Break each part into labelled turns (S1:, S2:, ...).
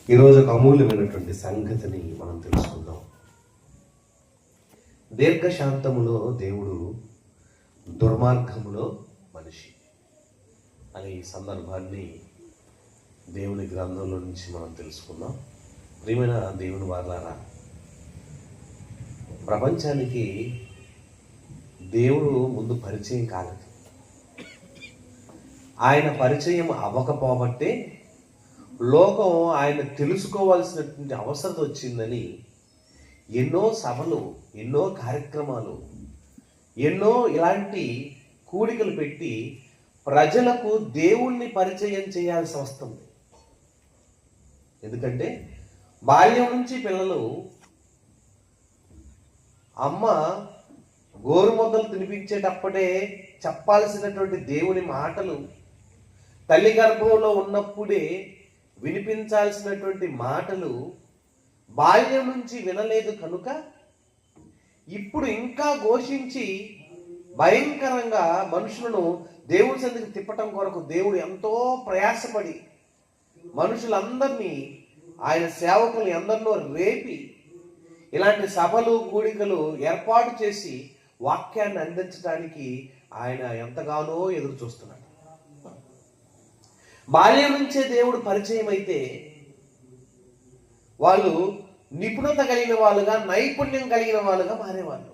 S1: ఈరోజు ఒక అమూల్యమైనటువంటి సంగతిని మనం తెలుసుకుందాం. దీర్ఘశాంతములో దేవుడు, దుర్మార్గములో మనిషి అనే ఈ సందర్భాన్ని దేవుని గ్రంథంలో నుంచి మనం తెలుసుకుందాం. ప్రియమైన దేవుని వారలారా, ప్రపంచానికి దేవుడు ముందు పరిచయం కాలేదు. ఆయన పరిచయం అవ్వకపోబట్టే లోకం ఆయన తెలుసుకోవాల్సినటువంటి అవసరం వచ్చిందని ఎన్నో సభలు, ఎన్నో కార్యక్రమాలు, ఎన్నో ఇలాంటి కూడికలు పెట్టి ప్రజలకు దేవుణ్ణి పరిచయం చేయాల్సి వస్తుంది. ఎందుకంటే బాల్యం నుంచి పిల్లలు అమ్మ గోరుముద్దలు తినిపించేటప్పుడే చెప్పాల్సినటువంటి దేవుని మాటలు, తల్లి గర్భంలో ఉన్నప్పుడే వినిపించాల్సినటువంటి మాటలు బాల్యం నుంచి వినలేదు కనుక ఇప్పుడు ఇంకా ఘోషించి భయంకరంగా మనుషులను దేవుడి సన్నిధికి తిప్పటం కొరకు దేవుడు ఎంతో ప్రయాసపడి మనుషులందరినీ, ఆయన సేవకుల్ని అందరినో రేపి ఇలాంటి సభలు, కూడికలు ఏర్పాటు చేసి వాక్యాన్ని అందించడానికి ఆయన ఎంతగానో ఎదురు చూస్తున్నాడు. బాల్యం నుంచే దేవుడు పరిచయం అయితే వాళ్ళు నిపుణత కలిగిన వాళ్ళుగా, నైపుణ్యం కలిగిన వాళ్ళుగా మారేవాళ్ళు.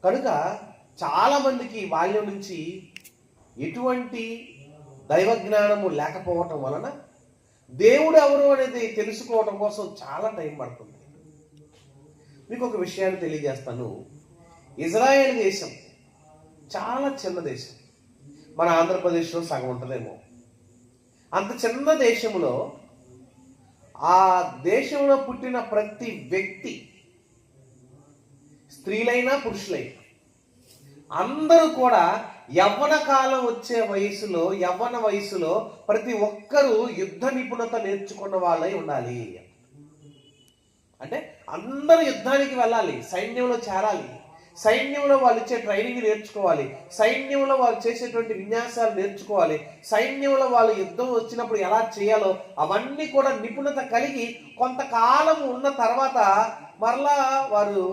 S1: కనుక చాలా మందికి బాల్యం నుంచి ఎటువంటి దైవ జ్ఞానము లేకపోవటం వలన దేవుడు ఎవరు అనేది తెలుసుకోవటం కోసం చాలా టైం పడుతుంది. మీకు ఒక విషయాన్ని తెలియజేస్తాను. ఇజ్రాయేల్ దేశం చాలా చిన్న దేశం. మన ఆంధ్రప్రదేశ్లో సగం ఉంటుందేమో. అంత చిన్న దేశంలో ఆ దేశంలో పుట్టిన ప్రతి వ్యక్తి, స్త్రీలైనా పురుషులైనా, అందరూ కూడా యవ్వన కాలం వచ్చే వయసులో, యవ్వన వయసులో ప్రతి ఒక్కరూ యుద్ధ నిపుణత నేర్చుకున్న వాళ్ళై ఉండాలి. అంటే అందరూ యుద్ధానికి వెళ్ళాలి, సైన్యంలో చేరాలి, సైన్యంలో వాళ్ళు ఇచ్చే ట్రైనింగ్ నేర్చుకోవాలి, సైన్యంలో వాళ్ళు చేసేటువంటి విన్యాసాలు నేర్చుకోవాలి, సైన్యంలో వాళ్ళు యుద్ధం వచ్చినప్పుడు ఎలా చేయాలో అవన్నీ కూడా నిపుణత కలిగి కొంతకాలం ఉన్న తర్వాత మరలా వారు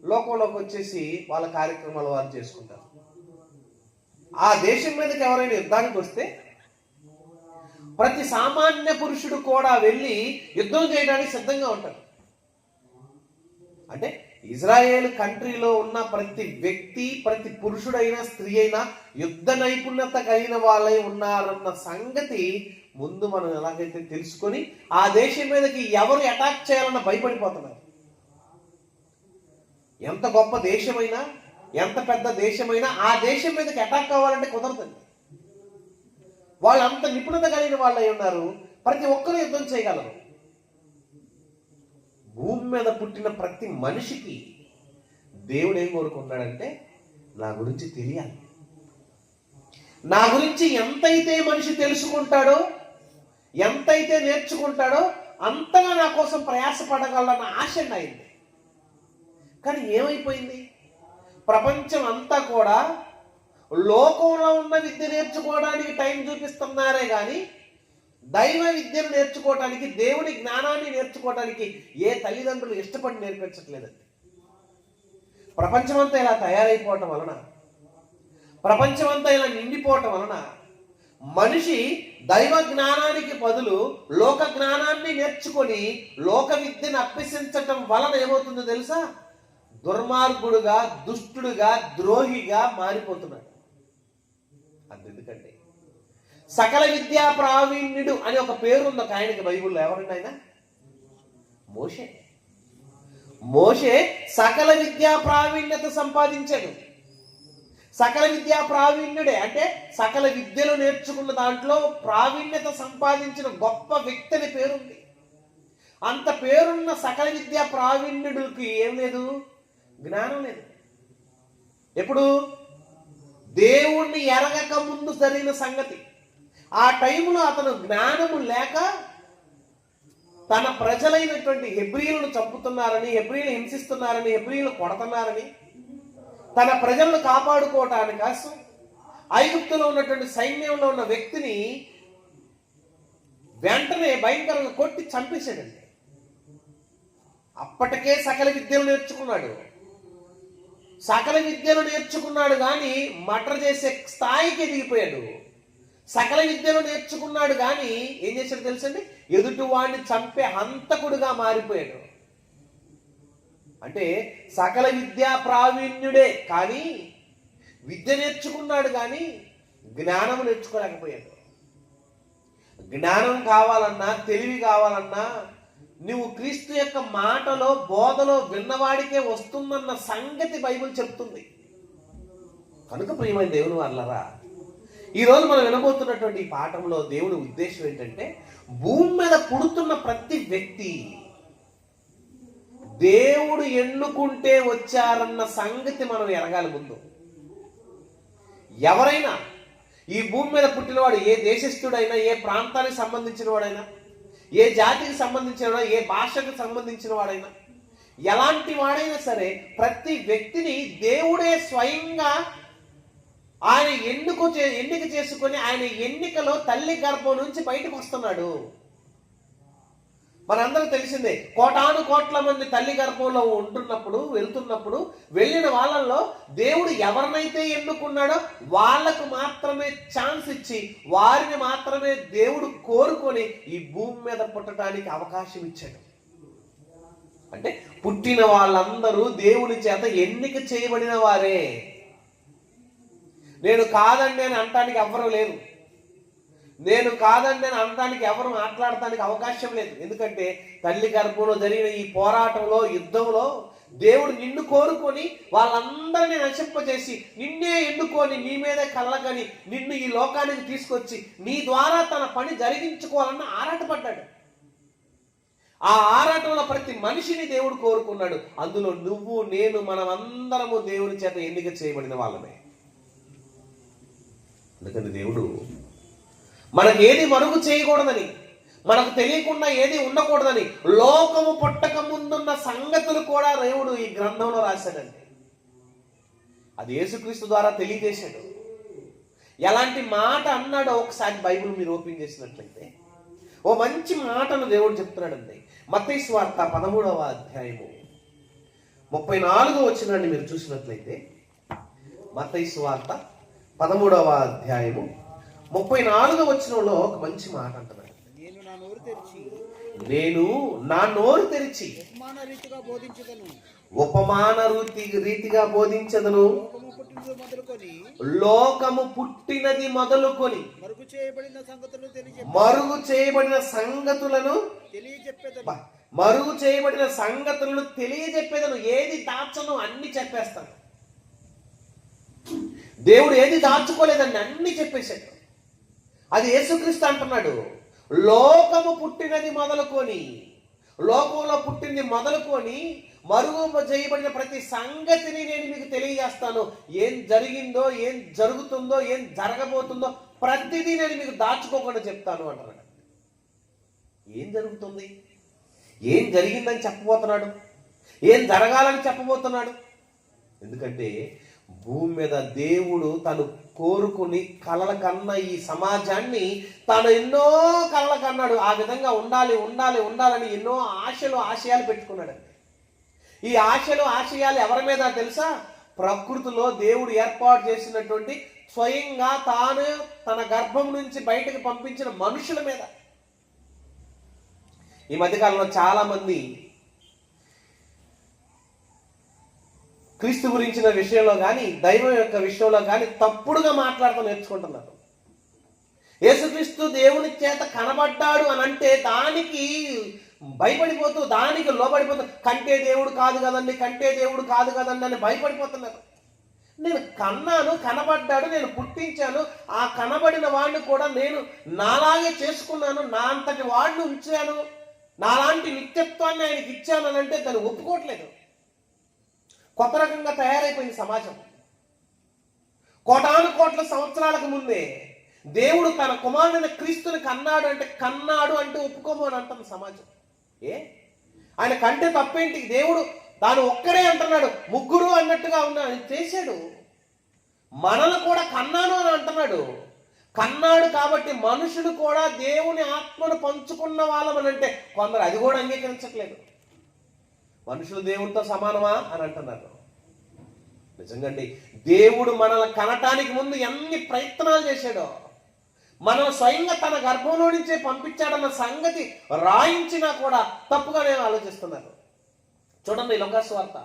S1: లోకంలోకి వచ్చేసి వాళ్ళ కార్యక్రమాలు వారు చేసుకుంటారు. ఆ దేశం మీదకి ఎవరైనా యుద్ధానికి వస్తే ప్రతి సామాన్య పురుషుడు కూడా వెళ్ళి యుద్ధం చేయడానికి సిద్ధంగా ఉంటాడు. అంటే ఇజ్రాయేల్ కంట్రీలో ఉన్న ప్రతి వ్యక్తి, ప్రతి పురుషుడైనా స్త్రీ అయినా యుద్ధ నైపుణ్యత కలిగిన వాళ్ళై ఉన్నారన్న సంగతి ముందు మనం ఎలాగైతే తెలుసుకొని ఆ దేశం మీదకి ఎవరు అటాక్ చేయాలన్న భయపడిపోతున్నారు. ఎంత గొప్ప దేశమైనా, ఎంత పెద్ద దేశమైనా ఆ దేశం మీదకి అటాక్ కావాలంటే కుదరదండి. వాళ్ళు అంత నిపుణత కలిగిన వాళ్ళై ఉన్నారు. ప్రతి ఒక్కరూ యుద్ధం చేయగలరు. భూమి మీద పుట్టిన ప్రతి మనిషికి దేవుడు ఏం కోరుకున్నాడంటే, నా గురించి తెలియాలి. నా గురించి ఎంతైతే మనిషి తెలుసుకుంటాడో, ఎంతైతే నేర్చుకుంటాడో అంతగా నా కోసం ప్రయాసపడగలన్న ఆశ అయింది. కానీ ఏమైపోయింది? ప్రపంచం అంతా కూడా లోకంలో ఉన్న విద్య నేర్చుకోవడానికి టైం చూపిస్తున్నారే కానీ దైవ విద్యను నేర్చుకోవటానికి, దేవుని జ్ఞానాన్ని నేర్చుకోవటానికి ఏ తల్లిదండ్రులు ఇష్టపడి నేర్పించట్లేదండి. ప్రపంచమంతా ఇలా తయారైపోవటం వలన, ప్రపంచమంతా ఇలా నిండిపోవటం వలన మనిషి దైవ జ్ఞానానికి బదులు లోక జ్ఞానాన్ని నేర్చుకొని లోక విద్యను అభ్యసించటం వలన ఏమవుతుందో తెలుసా? దుర్మార్గుడుగా, దుష్టుడుగా, ద్రోహిగా మారిపోతున్నాడు. అందుకంటే సకల విద్యా ప్రావీణ్యుడు అని ఒక పేరు ఉంది ఒక ఆయనకి బైబిల్లో. ఎవరండి ఆయన? మోషే. మోషే సకల విద్యా ప్రావీణ్యత సంపాదించాడు. సకల విద్యా ప్రావీణ్యుడే అంటే సకల విద్యలు నేర్చుకున్న దాంట్లో ప్రావీణ్యత సంపాదించిన గొప్ప వ్యక్తి అని పేరుంది. అంత పేరున్న సకల విద్యా ప్రావీణ్యుడికి ఏం లేదు? జ్ఞానం లేదు. ఎప్పుడు? దేవుణ్ణి ఎరగక ముందు జరిగిన సంగతి. ఆ టైంలో అతను జ్ఞానము లేక తన ప్రజలైనటువంటి హెబ్రీలను చంపుతున్నారని, హెబ్రీలు హింసిస్తున్నారని, హెబ్రీలు కొడుతున్నారని, తన ప్రజలను కాపాడుకోవటానికి కోసం ఐగుప్తులో ఉన్నటువంటి సైన్యంలో ఉన్న వ్యక్తిని వెంటనే భయంకరంగా కొట్టి చంపేశాడండి. అప్పటికే సకల విద్యలు నేర్చుకున్నాడు. సకల విద్యలు నేర్చుకున్నాడు కానీ మర్డర్ చేసే స్థాయికి ఎదిగిపోయాడు. సకల విద్యలు నేర్చుకున్నాడు కానీ ఏం చేశాడు తెలుసండి? ఎదుటి వాడిని చంపే హంతకుడుగా మారిపోయాడు. అంటే సకల విద్యా ప్రావీణ్యుడే కానీ విద్య నేర్చుకున్నాడు కానీ జ్ఞానం నేర్చుకోలేకపోయాడు. జ్ఞానం కావాలన్నా, తెలివి కావాలన్నా నువ్వు క్రీస్తు యొక్క మాటలో, బోధలో విన్నవాడికే వస్తుందన్న సంగతి బైబిల్ చెప్తుంది. కనుక ప్రియమైన దేవుని వాళ్ళరా, ఈరోజు మనం వినబోతున్నటువంటి ఈ పాఠంలో దేవుని ఉద్దేశం ఏంటంటే, భూమి మీద పుడుతున్న ప్రతి వ్యక్తి దేవుడు ఎన్నుకుంటే వచ్చారన్న సంగతి మనం ఎరగాలి. ముందు ఎవరైనా ఈ భూమి మీద పుట్టినవాడు, ఏ దేశస్థుడైనా, ఏ ప్రాంతానికి సంబంధించిన వాడైనా, ఏ జాతికి సంబంధించిన, ఏ భాషకు సంబంధించిన వాడైనా, ఎలాంటి వాడైనా సరే ప్రతి వ్యక్తిని దేవుడే స్వయంగా ఆయన ఎన్నిక చేసుకొని ఆయన ఎన్నికలో తల్లి గర్భం నుంచి బయటకు వస్తున్నాడు. మనందరూ తెలిసిందే, కోటాను కోట్ల మంది తల్లి గర్భంలో వెళ్తున్నప్పుడు వెళ్ళిన వాళ్ళల్లో దేవుడు ఎవరినైతే ఎన్నుకున్నాడో వాళ్లకు మాత్రమే ఛాన్స్ ఇచ్చి, వారిని మాత్రమే దేవుడు కోరుకొని ఈ భూమి మీద పుట్టడానికి అవకాశం ఇచ్చాడు. అంటే పుట్టిన వాళ్ళందరూ దేవుని చేత ఎన్నిక చేయబడిన వారే. నేను కాదండి అని అనటానికి ఎవ్వరూ లేరు. నేను కాదండి అని అనడానికి ఎవరు మాట్లాడటానికి అవకాశం లేదు. ఎందుకంటే తల్లి గర్భంలో జరిగిన ఈ పోరాటంలో, యుద్ధంలో దేవుడు నిన్ను కోరుకొని వాళ్ళందరినీ నశింపజేసి నిన్నే ఎన్నుకొని నీ మీదే కళ్ళగని నిన్ను ఈ లోకానికి తీసుకొచ్చి నీ ద్వారా తన పని జరిగించుకోవాలన్న ఆరాటపడ్డాడు. ఆ ఆరాటంలో ప్రతి మనిషిని దేవుడు కోరుకున్నాడు. అందులో నువ్వు, నేను, మనమందరము దేవుని చేత ఎన్నిక చేయబడిన వాళ్ళమే. అందుకని దేవుడు మనకు ఏది మరుగు చేయకూడదని, మనకు తెలియకుండా ఏది ఉండకూడదని లోకము పుట్టక ముందున్న సంగతులు కూడా దేవుడు ఈ గ్రంథంలో రాశాడండి. అది యేసుక్రీస్తు ద్వారా తెలియజేశాడు. ఎలాంటి మాట అన్నాడో ఒకసారి బైబిల్ మీరు ఓపెన్ చేసినట్లయితే ఓ మంచి మాటను దేవుడు చెప్తున్నాడండి. మత్తయి సువార్త 13వ అధ్యాయము 34వ వచనాన్ని మీరు చూసినట్లయితే, మత్తయి సువార్త 13వ అధ్యాయము 34వ వచనంలో ఒక మంచి మాట అంటున్నాడు. నేను నా నోరు తెరిచి ఉపమాన రీతిగా బోధించదను. లోకము పుట్టినది మొదలుకొని మరుగు చేయబడిన సంగతులను తెలియజెప్పేదను. ఏది దాచను అన్ని చెప్పేస్తాను. దేవుడు ఏది దాచుకోలేదండి, అన్ని చెప్పేశాడు. అది యేసుక్రీస్తు అంటున్నాడు. లోకము పుట్టినది మొదలుకొని, లోకంలో పుట్టింది మొదలుకొని మరుగు చేయబడిన ప్రతి సంగతిని నేను మీకు తెలియజేస్తాను. ఏం జరిగిందో, ఏం జరుగుతుందో, ఏం జరగబోతుందో ప్రతిదీ నేను మీకు దాచుకోకుండా చెప్తాను అంటున్నాడు. ఏం జరుగుతుంది, ఏం జరిగిందని చెప్పబోతున్నాడు, ఏం జరగాలని చెప్పబోతున్నాడు. ఎందుకంటే భూమి మీద దేవుడు తను కోరుకుని కలల కన్న ఈ సమాజాన్ని తాను ఎన్నో కలల కన్నాడు. ఆ విధంగా ఉండాలని ఎన్నో ఆశయాలు పెట్టుకున్నాడు. ఈ ఆశయాలు ఎవరి మీద తెలుసా? ప్రకృతిలో దేవుడు ఏర్పాటు చేసినటువంటి, స్వయంగా తాను తన గర్భం నుంచి బయటకు పంపించిన మనుషుల మీద. ఈ మధ్యకాలంలో చాలా మంది క్రీస్తు గురించిన విషయంలో కానీ, దైవం యొక్క విషయంలో కానీ తప్పుడుగా మాట్లాడుతూ నేర్చుకుంటున్నారు. యేసుక్రీస్తు దేవుని చేత కనబడ్డాడు అని అంటే దానికి భయపడిపోతూ, దానికి లోబడిపోతూ, కంటే దేవుడు కాదు కదండి అని భయపడిపోతున్నారు. నేను కనబడ్డాడు, నేను పుట్టించాను, ఆ కనబడిన వాడిని కూడా నేను నాలాగే చేసుకున్నాను, నా అంతటి వాడిని ఉంచాను, నాలాంటి నిత్యత్వాన్ని ఆయనకి ఇచ్చాను అని అంటే దాన్ని ఒప్పుకోవట్లేదు. కొత్త రకంగా తయారైపోయింది సమాజం. కోటాను కోట్ల సంవత్సరాలకు ముందే దేవుడు తన కుమారుడైన క్రీస్తుని కన్నాడు అంటే ఒప్పుకోమని అంటుంది సమాజం. ఆయన కంటే తప్పేంటి? దేవుడు తాను ఒక్కడే అంటున్నాడు, ముగ్గురు అన్నట్టుగా చేశాడు. మనల్ని కూడా కన్నాను అని అంటున్నాడు. కన్నాడు కాబట్టి మనుషులు కూడా దేవుని ఆత్మను పంచుకున్న వాళ్ళమని అంటే కొందరు అది కూడా అంగీకరించట్లేదు. మనుషులు దేవునితో సమానమా అని అంటున్నారు. నిజంగండి, దేవుడు మనల్ని కనటానికి ముందు ఎన్ని ప్రయత్నాలు చేశాడో, మనం స్వయంగా తన గర్భంలో నుంచే పంపించాడన్న సంగతి రాయించినా కూడా తప్పుగానే ఆలోచిస్తున్నారు. చూడండి, లూకాసు వార్త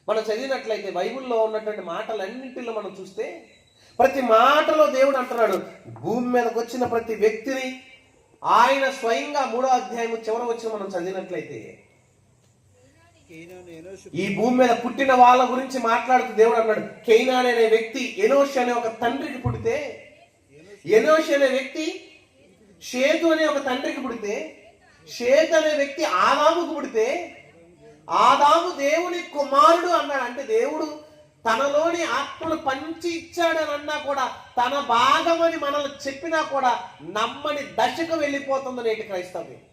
S1: మనం చదివినట్లయితే బైబిల్లో ఉన్నటువంటి మాటలన్నింటిలో మనం చూస్తే ప్రతి మాటలో దేవుడు అంటున్నాడు, భూమి మీదకి వచ్చిన ప్రతి వ్యక్తిని ఆయన స్వయంగా 3వ అధ్యాయం చివర వచ్చి మనం చదివినట్లయితే ఈ భూమి మీద పుట్టిన వాళ్ళ గురించి మాట్లాడుతూ దేవుడు అన్నాడు, కేయినాను అనే వ్యక్తి ఎనోషు అనే ఒక తండ్రికి పుడితే, ఎనోషు అనే వ్యక్తి షేతు అనే ఒక తండ్రికి పుడితే, షేతు అనే వ్యక్తి ఆదాముకు పుడితే, ఆదాము దేవుని కుమారుడు అన్నాడు. అంటే దేవుడు తనలోని ఆత్మను పంచి ఇచ్చాడని అన్నా కూడా, తన భాగమని మనల్ని చెప్పినా కూడా నమ్మని దశకు వెళ్ళిపోతుంది నేటి క్రైస్తవ్యం.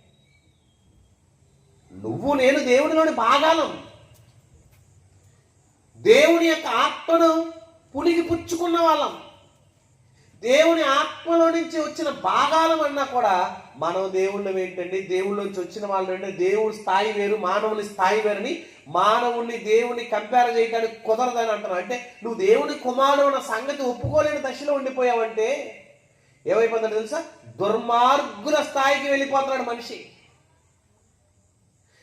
S1: నువ్వు నేను దేవుడిలోని భాగాలం. దేవుని యొక్క ఆత్మను పులిగి పుచ్చుకున్న వాళ్ళం. దేవుని ఆత్మలో నుంచి వచ్చిన భాగాలం అన్నా కూడా మనం దేవుళ్ళం ఏంటండి, దేవుళ్ళ నుంచి వచ్చిన వాళ్ళు అంటే దేవుడి స్థాయి వేరు, మానవుని స్థాయి వేరని మానవుణ్ణి దేవుని కంపేర్ చేయడానికి కుదరదని అంటున్నావు. అంటే నువ్వు దేవుని కుమారుడు అన్న సంగతి ఒప్పుకోలేని దశలో ఉండిపోయావంటే ఏమైపోతాడు తెలుసా? దుర్మార్గుల స్థాయికి వెళ్ళిపోతున్నాడు మనిషి.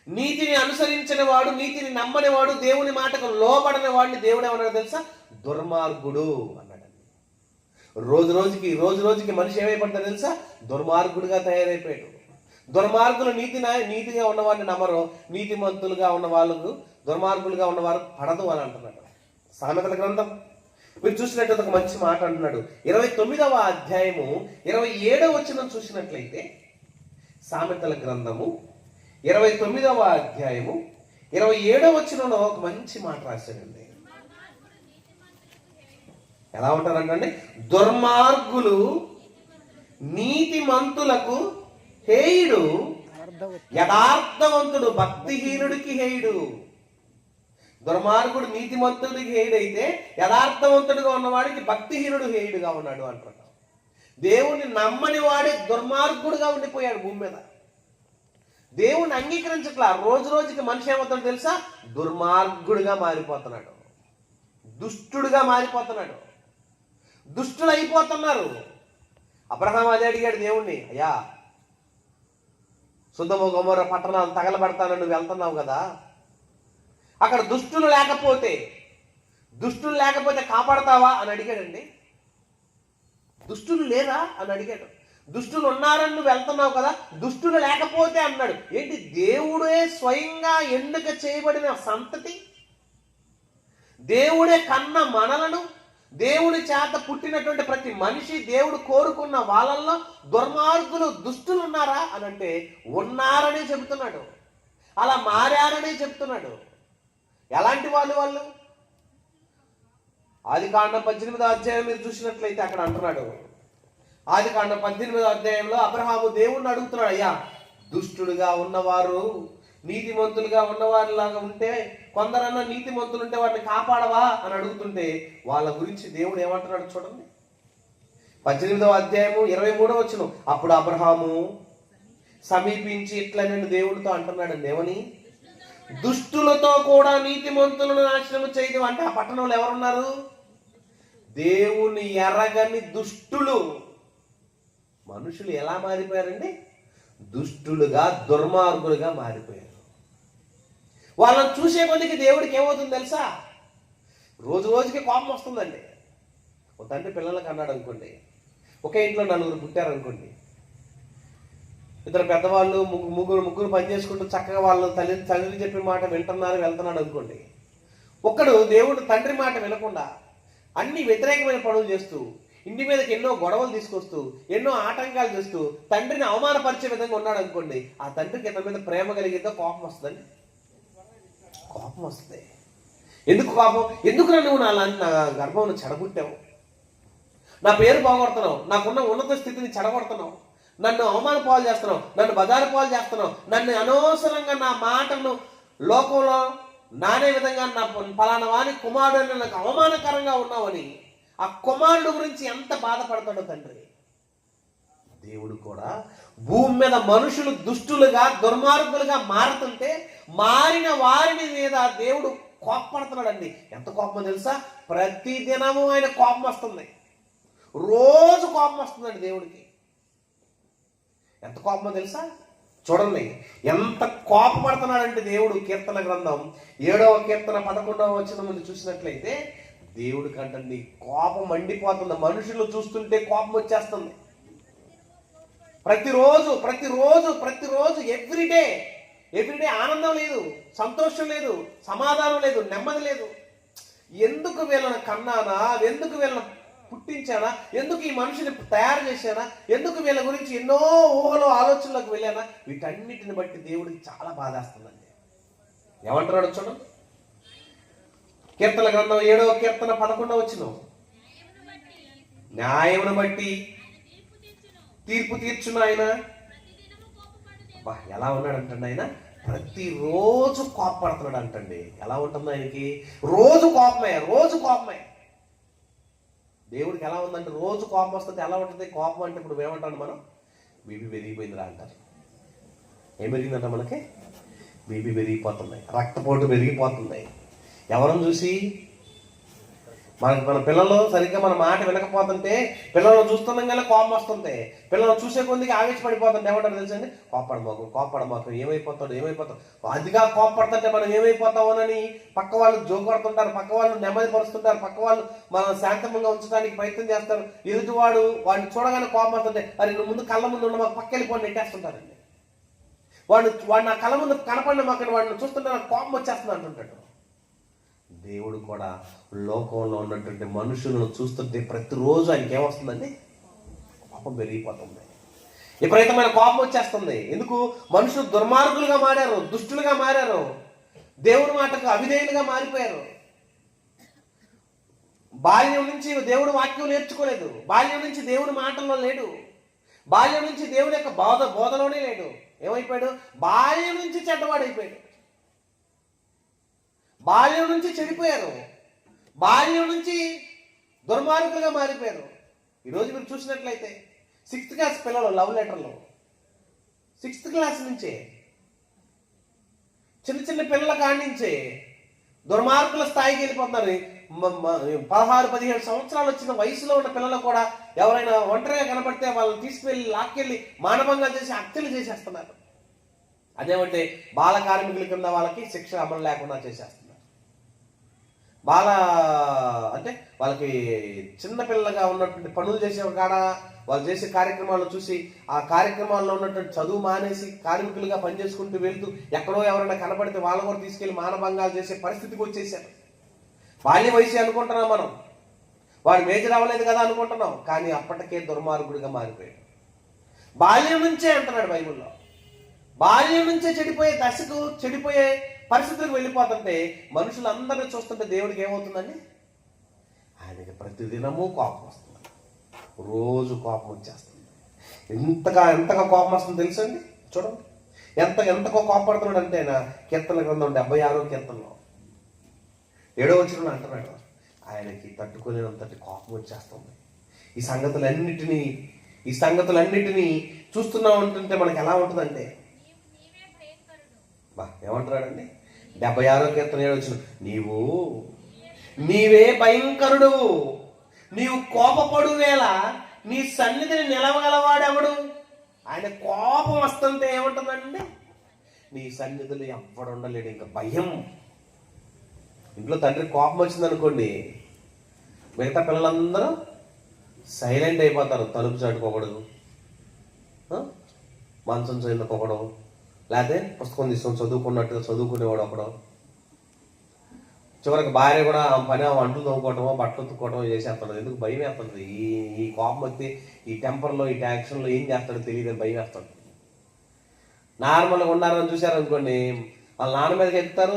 S1: నీతిని అనుసరించిన వాడు, నీతిని నమ్మని వాడు, దేవుని మాటకు లోబడిన వాడిని దేవుడు ఏమన్నాడు తెలుసా? దుర్మార్గుడు అన్నాడు. రోజు రోజుకి మనిషి ఏమైపడతాడు తెలుసా? దుర్మార్గుడుగా తయారైపోయాడు. దుర్మార్గులు నీతిగా ఉన్నవాడిని నమ్మరు, నీతిమంతులుగా ఉన్న వాళ్ళకు దుర్మార్గులుగా ఉన్నవారు పడదు అని అంటున్నాడు. సామెతల గ్రంథం మీరు చూసినట్టు ఒక మంచి మాట అంటున్నాడు. 29వ అధ్యాయము 27వ వచనం చూసినట్లయితే, సామెతల గ్రంథము 29వ అధ్యాయము 27వ వచనంలో ఒక మంచి మాట రాశాడండి. ఎలా ఉంటారంటే, దుర్మార్గులు నీతిమంతులకు హేయుడు, యథార్థవంతుడు భక్తిహీనుడికి హేయుడు. దుర్మార్గుడు నీతిమంతుడికి హేయుడైతే యథార్థవంతుడిగా ఉన్నవాడికి భక్తిహీనుడు హేయుడుగా ఉన్నాడు అంటున్నాడు. దేవుణ్ణి నమ్మని వాడే దుర్మార్గుడుగా ఉండిపోయాడు భూమి మీద. దేవుణ్ణి అంగీకరించట్లా. రోజుకి మనిషి ఏమవుతాడు తెలుసా? దుర్మార్గుడిగా మారిపోతున్నాడు, దుష్టుడుగా మారిపోతున్నాడు, దుష్టులు అయిపోతున్నారు. అబ్రహాం అదే అడిగాడు దేవుణ్ణి, అయ్యా సొదొమ గొమొర్రా పట్టణాలు తగలబెడతానని నువ్వు వెళ్తున్నావు కదా, అక్కడ దుష్టులు లేకపోతే కాపాడతావా అని అడిగాడండి. దుష్టులు లేరా అని అడిగాడు. దుష్టులు ఉన్నారని నువ్వు వెళ్తున్నావు కదా, దుష్టులు లేకపోతే అన్నాడు. ఏంటి? దేవుడే స్వయంగా ఎన్నిక చేయబడిన సంతతి, దేవుడే కన్న మనలను, దేవుని చేత పుట్టినటువంటి ప్రతి మనిషి, దేవుడు కోరుకున్న వాళ్ళల్లో దుర్మార్గులు దుష్టులు ఉన్నారా అని అంటే ఉన్నారని చెబుతున్నాడు. అలా మారారని చెప్తున్నాడు. ఎలాంటి వాళ్ళు? ఆదికాండం 18వ అధ్యాయం మీరు చూసినట్లయితే అక్కడ అంటున్నాడు. ఆదికాండం 18వ అధ్యాయంలో అబ్రహాము దేవుణ్ణి అడుగుతున్నాడు, అయ్యా దుష్టుడుగా ఉన్నవారు నీతిమంతులుగా ఉన్నవారిలాగా ఉంటే, కొందరన్నా నీతిమంతులు ఉంటే వారిని కాపాడవా అని అడుగుతుంటే వాళ్ళ గురించి దేవుడు ఏమంటున్నాడు చూడండి. 18వ అధ్యాయము 23వ వచనం, అప్పుడు అబ్రహాము సమీపించి ఇట్లా నేను దేవుడితో అంటున్నాడు, ఏమని? దుష్టులతో కూడా నీతిమంతులను నాశనం చేయడం. అంటే ఆ పట్టణంలో ఎవరున్నారు? దేవుని ఎరగని దుష్టులు. మనుషులు ఎలా మారిపోయారండి? దుష్టులుగా, దుర్మార్గులుగా మారిపోయారు. వాళ్ళని చూసే కొద్దికి దేవుడికి ఏమవుతుంది తెలుసా? రోజుకి కోపం వస్తుందండి. ఒక తండ్రి పిల్లలకు అన్నాడు అనుకోండి, ఒకే ఇంట్లో 4 పుట్టారనుకోండి, ఇద్దరు పెద్దవాళ్ళు ముగ్గురు పని చేసుకుంటూ చక్కగా వాళ్ళు తండ్రి చెప్పిన మాట వింటున్నారు, వెళ్తున్నాడు అనుకోండి. ఒక్కడు దేవుడు తండ్రి మాట వినకుండా అన్ని వ్యతిరేకమైన పనులు చేస్తూ, ఇంటి మీదకి ఎన్నో గొడవలు తీసుకొస్తూ, ఎన్నో ఆటంకాలు చేస్తూ తండ్రిని అవమానపరిచే విధంగా ఉన్నాడు అనుకోండి, ఆ తండ్రికి ఇతని మీద ప్రేమ కలిగితే కోపం వస్తుందండి. కోపం వస్తుంది. ఎందుకు కోపం? ఎందుకు నువ్వు నా గర్భంలో చెడగొట్టావు, నా పేరు పోగొడుతున్నావు, నాకున్న ఉన్నత స్థితిని చెడగొడుతున్నావు, నన్ను అవమాన పాలు చేస్తున్నావు, నన్ను బజారు పాలు చేస్తున్నావు, నన్ను అనవసరంగా నా మాటను లోకంలో నానే విధంగా నా ఫలానా వాని కుమారుడు నాకు అవమానకరంగా ఉన్నావని ఆ కుమారుడు గురించి ఎంత బాధపడతాడో తండ్రి. దేవుడు కూడా భూమి మీద మనుషులు దుష్టులుగా దుర్మార్గులుగా మారుతుంటే మారిన వారిని మీద దేవుడు కోపపడుతున్నాడండి. ఎంత కోపమో తెలుసా? ప్రతి దినము ఆయన కోపం వస్తుంది. రోజు కోపం వస్తుందండి దేవుడికి. ఎంత కోపమో తెలుసా? చూడండి ఎంత కోపపడుతున్నాడంటే దేవుడు. కీర్తన గ్రంథం 7వ కీర్తన 11వ వచనం ముందు చూసినట్లయితే దేవుడి కంటండి కోపం మండిపోతుంది. మనుషులు చూస్తుంటే కోపం వచ్చేస్తుంది. ప్రతిరోజు ప్రతిరోజు ప్రతిరోజు ఎవ్రీడే ఆనందం లేదు, సంతోషం లేదు, సమాధానం లేదు, నెమ్మది లేదు. ఎందుకు వీళ్ళని కన్నానా? ఎందుకు వీళ్ళని పుట్టించానా? ఎందుకు ఈ మనిషిని తయారు చేశానా? ఎందుకు వీళ్ళ గురించి ఎన్నో ఊహలో ఆలోచనలకు వెళ్ళానా? వీటన్నిటిని బట్టి దేవుడికి చాలా బాధేస్తుందండి. ఏమంటున్నాడు చూడండి. కీర్తన గ్రంథం 7వ కీర్తన 11వ వచనం, న్యాయమును బట్టి తీర్పు తీర్చును ఆయన. ఎలా ఉన్నాడంటండి ఆయన? ప్రతిరోజు కోపపడుతున్నాడు అంటండి. ఎలా ఉంటుంది ఆయనకి? రోజు కోపమే. దేవుడికి ఎలా ఉందంటే రోజు కోపం వస్తుంది. ఎలా ఉంటుంది కోపం అంటే? ఇప్పుడు ఏమంటాను మనం? బీపీ పెరిగిపోయిందిరా అంటారు. ఏం పెరిగిందంట మనకి? బీపీ పెరిగిపోతుంది, రక్తపోటు పెరిగిపోతుంది. ఎవరిని చూసి? మన పిల్లలు సరిగ్గా మన మాట వినకపోతుంటే పిల్లలను చూస్తున్నాం కానీ కోపం వస్తుంది. పిల్లలను చూసే కొద్దిగా ఆవేశపడిపోతుంటే ఏమంటారు తెలుసండి? కోపడమాకు ఏమైపోతాడు. అదిగా కోపడుతుంటే మనం ఏమైపోతామోనని పక్క వాళ్ళు జోకొడుతుంటారు, పక్క వాళ్ళు నెమ్మది పరుస్తుంటారు, పక్క వాళ్ళు మనం శాంతంగా ఉంచడానికి ప్రయత్నం చేస్తారు. వాడిని చూడగానే కోపం వస్తుంటే అరే నువ్వు ముందు కళ్ళ ముందు ఉన్న మాకు పక్క వెళ్ళిపోయి నెట్టేస్తుంటారండి. వాడు నా కళ్ళ ముందు కనపడిన మాకు వాడిని చూస్తుంటే నాకు కోపం వచ్చేస్తుంది అంటుంటాడు. దేవుడు కూడా లోకంలో ఉన్నటువంటి మనుషులను చూస్తుంటే ప్రతిరోజు ఆయనకి ఏమొస్తుందండి? కోపం పెరిగిపోతుంది. విపరీతమైన కోపం వచ్చేస్తుంది. ఎందుకు? మనుషులు దుర్మార్గులుగా మారారు, దుష్టులుగా మారారు, దేవుడి మాటకు అవిధేయులుగా మారిపోయారు. బాల్యం నుంచి దేవుడి వాక్యం నేర్చుకోలేదు, బాల్యం నుంచి దేవుడి మాటల్లో లేడు, బాల్యం నుంచి దేవుడి యొక్క బోధలోనే లేడు. ఏమైపోయాడు? బాల్యం నుంచి చెడ్డవాడైపోయాడు, బాల్యం నుంచి చెడిపోయారు, బాల్యం నుంచి దుర్మార్గులుగా మారిపోయారు. ఈరోజు మీరు చూసినట్లయితే 6th క్లాస్ పిల్లలు లవ్ లెటర్లు 6th క్లాస్ నుంచే చిన్న పిల్లల కాడి నుంచే దుర్మార్గుల స్థాయికి వెళ్ళిపోతున్నారు. 16-17 సంవత్సరాలు వచ్చిన వయసులో ఉన్న పిల్లలు కూడా ఎవరైనా ఒంటరిగా కనపడితే వాళ్ళని తీసుకువెళ్ళి లాక్కెళ్ళి మానభంగాలు చేసి హత్యలు చేసేస్తున్నారు. అదేమంటే బాల కార్మికుల కింద వాళ్ళకి శిక్ష అమలు లేకుండా చేసేస్తున్నారు. అంటే వాళ్ళకి చిన్నపిల్లలుగా ఉన్నటువంటి పనులు చేసే కాడ వాళ్ళు చేసే కార్యక్రమాలు చూసి ఆ కార్యక్రమాల్లో ఉన్నటువంటి చదువు మానేసి కార్మికులుగా పనిచేసుకుంటూ వెళ్తూ ఎక్కడో ఎవరైనా కనపడితే వాళ్ళ కూడా తీసుకెళ్లి మానభంగాలు చేసే పరిస్థితికి వచ్చేసారు. బాల్య వయసు అనుకుంటున్నాం మనం, వాడు మేజర్ అవ్వలేదు కదా అనుకుంటున్నాం, కానీ అప్పటికే దుర్మార్గుడిగా మారిపోయాడు. బాల్యం నుంచే అంటున్నాడు బైబిల్లో. బాల్యం నుంచే చెడిపోయే పరిస్థితులకు వెళ్ళిపోతుంటే మనుషులందరినీ చూస్తుంటే దేవుడికి ఏమవుతుందండి? ఆయనకి ప్రతిదినము కోపం వస్తుంది, రోజు కోపం వచ్చేస్తుంది. ఎంతగా కోపం వస్తుంది తెలుసండి? చూడండి ఎంతగా కోపడుతున్నాడు అంటే ఆయన కీర్తన గ్రంథం 76వ కీర్తనలో 7వ వచనంలో అంటున్నాడు ఆయనకి తట్టుకోలేనంతటి కోపం వచ్చేస్తుంది. ఈ సంగతులన్నిటినీ చూస్తున్నా ఉంటుంటే మనకి ఎలా ఉంటుందంటే ఏమంటున్నాడండి? 76వ కీర్తన 7వ వచనం, నీవే భయంకరుడు, నీవు కోపపడు వేళ నీ సన్నిధిని నిలవగలవాడెవడు? ఆయన కోపం వస్తుంటే ఏమంటుందండి? నీ సన్నిధిలో ఎవ్వడు ఉండలేడు, ఇంకా భయం. ఇంట్లో తండ్రి కోపం వచ్చిందనుకోండి మిగతా పిల్లలందరూ సైలెంట్ అయిపోతారు. తలుపు చాటుకోకూడదు, మంచం చదువుకోకూడదు, లేకపోతే పుస్తకం తీసుకొని చదువుకున్నట్టుగా చదువుకునేవాడు ఒకడు. చివరికి భార్య కూడా పని అంట్లు తోముకోవటమో బట్టలు ఉతుక్కోవటమో చేసేస్తాడు. ఎందుకు? భయం వేస్తుంది. ఈ కోపం వచ్చి ఈ టెంపర్లో ఈ యాక్షన్లో ఏం చేస్తాడో తెలియదని భయం వేస్తాడు. నార్మల్గా ఉన్నారని చూశారనుకోండి వాళ్ళ నాన్న మీదకి ఎక్కుతారు,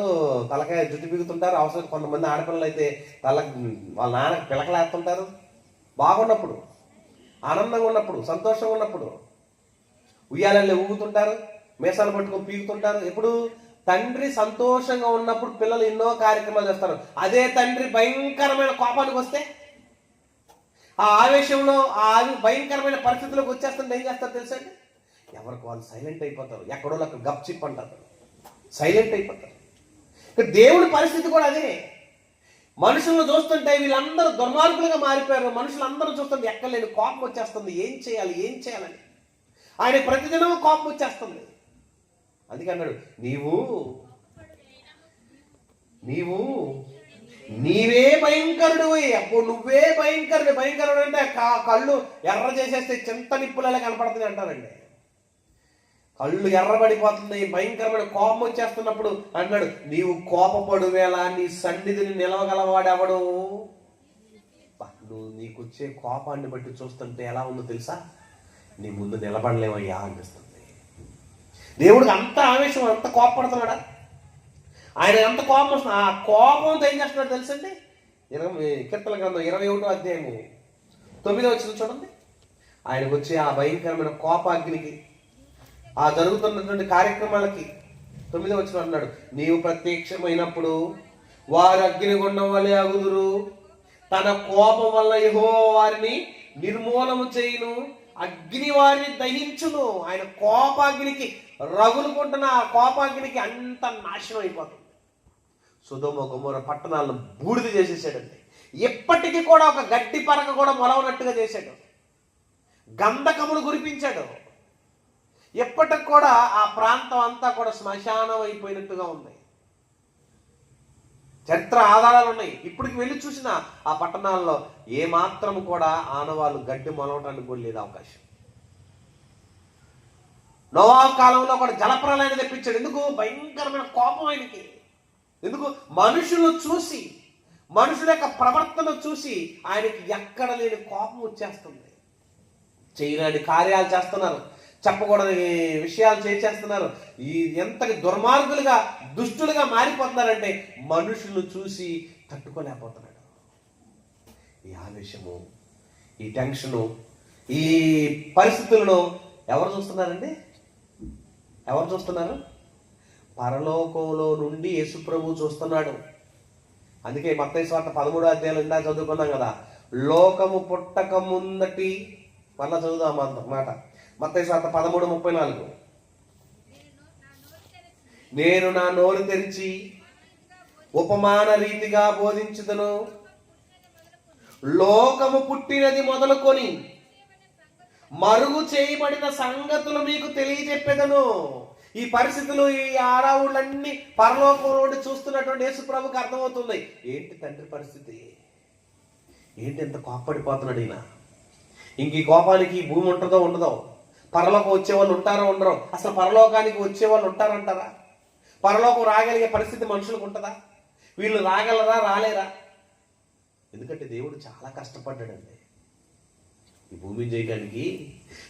S1: తలకాయ జుట్టు బిగుతుంటారు. అవసరం కొంతమంది ఆడపిల్లలు అయితే వాళ్ళ నాన్నకి పిలకలేస్తుంటారు. బాగున్నప్పుడు, ఆనందంగా ఉన్నప్పుడు, సంతోషంగా ఉన్నప్పుడు ఉయ్యాలల్లో ఊగుతుంటారు, మీసాలు పట్టుకొని పీగుతుంటారు. ఎప్పుడు? తండ్రి సంతోషంగా ఉన్నప్పుడు పిల్లలు ఎన్నో కార్యక్రమాలు చేస్తారు. అదే తండ్రి భయంకరమైన కోపానికి వస్తే, ఆ ఆవేశంలో భయంకరమైన పరిస్థితుల్లోకి వచ్చేస్తుంటే ఏం చేస్తారు తెలుసా అండి? ఎవరికి వాళ్ళు సైలెంట్ అయిపోతారు. ఎక్కడో అక్కడ గప్ చిప్ అంటారు, సైలెంట్ అయిపోతారు. దేవుడి పరిస్థితి కూడా అదే. మనుషులను చూస్తుంటే వీళ్ళందరూ దుర్మార్గులుగా మారిపోయారు. మనుషులందరూ చూస్తుంటే ఎక్కలేని కోపం వచ్చేస్తుంది. ఏం చేయాలని ఆయన ప్రతిదినం కోపం వచ్చేస్తుంది. అందుకే అన్నాడు, నీవే భయంకరుడు. అప్పుడు నువ్వే భయంకరుడు అంటే కళ్ళు ఎర్ర చేసేస్తే చింత నిప్పులలో కనపడుతుంది అంటారండి. కళ్ళు ఎర్రబడిపోతుంది, భయంకరమైన కోపం వచ్చేస్తున్నప్పుడు అన్నాడు, నీవు కోపపడు వేళ నీ సన్నిధిని నిలవగలవాడెవడు? నువ్వు నీకు వచ్చే కోపాన్ని బట్టి చూస్తుంటే ఎలా ఉందో తెలుసా? నీ ముందు నిలబడలేమయ్యా అనిపిస్తుంది. దేవుడికి అంత ఆవేశం, అంత కోపపడుతున్నాడా? ఆయన ఎంత కోపం వస్తుంది. ఆ కోపంతో ఏం చేస్తున్నాడు తెలుసండి? కీర్తన గ్రంథం 21వ అధ్యాయము 9వ వచనం చూడండి. ఆయనకు వచ్చే ఆ భయంకరమైన కోపాగ్నికి, ఆ జరుగుతున్నటువంటి కార్యక్రమాలకి 9వ వచనం అన్నాడు, నీవు ప్రత్యక్షమైనప్పుడు వారు అగ్నిగుండం వలె అగుదురు, తన కోపం వల్ల యెహోవా వారిని నిర్మూలము చేయును, అగ్ని వారిని దహించును. ఆయన కోపాగ్నికి రగులుకుంటున్న ఆ కోపాగ్నికి అంత నాశనం అయిపోతుంది. సొదొమ గొమొర్రా పట్టణాలను బూడిద చేసేసాడండి. ఎప్పటికీ కూడా ఒక గడ్డి పరక కూడా మొలవనట్టుగా చేశాడు. గంధకమును కురిపించాడు. ఎప్పటికి కూడా ఆ ప్రాంతం అంతా కూడా శ్మశానం అయిపోయినట్టుగా ఉంది. చరిత్ర ఆధారాలు ఉన్నాయి. ఇప్పటికి వెళ్ళి చూసిన ఆ పట్టణాల్లో ఏమాత్రం కూడా ఆనవాళ్ళు గడ్డి మొలవటానికి కూడా లేదు అవకాశం. నోవా కాలంలో కూడా జలప్రలయాన్ని తెప్పించాడు. ఎందుకు? భయంకరమైన కోపం ఆయనకి. ఎందుకు? మనుషులు చూసి, మనుషుల యొక్క ప్రవర్తన చూసి ఆయనకి ఎక్కడ లేని కోపం వచ్చేస్తుంది. చేయరాని కార్యాలు చేస్తున్నారు, చెప్పకూడని విషయాలు చేసేస్తున్నారు. ఎంతటి దుర్మార్గులుగా, దుష్టులుగా మారిపోతున్నారంటే మనుషులు చూసి తట్టుకోలేకపోతున్నాడు. ఈ ఆవేశము, ఈ టెన్షను, ఈ పరిస్థితులను ఎవరు చూస్తున్నారండి? ఎవరు చూస్తున్నారు? పరలోకంలో నుండి యేసుప్రభు చూస్తున్నాడు. అందుకే మత్తయి సువార్త 13వ అధ్యాయంలో ఇందా చదువుకున్నాం కదా, లోకము పుట్టక ముందటి, మళ్ళా చదువుదాం మాట. మత్తయి సువార్త 13:34, నేను నా నోరు తెరిచి ఉపమాన రీతిగా బోధించుదును, లోకము పుట్టినది మొదలుకొని మరుగు చేయబడిన సంగతులు మీకు తెలియజెప్పేదను. ఈ పరిస్థితులు, ఈ ఆడావుళ్ళన్నీ పరలోకంలో చూస్తున్నటువంటి యేసుప్రభుకి అర్థమవుతుంది. ఏంటి తండ్రి పరిస్థితి? ఏంటి ఎంత కోప్పడిపోతున్నాడు ఈయన? ఇంక ఈ కోపానికి భూమి ఉంటుందో ఉండదో? పరలోకం వచ్చేవాళ్ళు ఉంటారో ఉండరో? అసలు పరలోకానికి వచ్చేవాళ్ళు ఉంటారంటారా? పరలోకం రాగలిగే పరిస్థితి మనుషులకు ఉంటుందా? వీళ్ళు రాగలరా, రాలేరా? ఎందుకంటే దేవుడు చాలా కష్టపడ్డాడండి ఈ భూమిని చేయడానికి,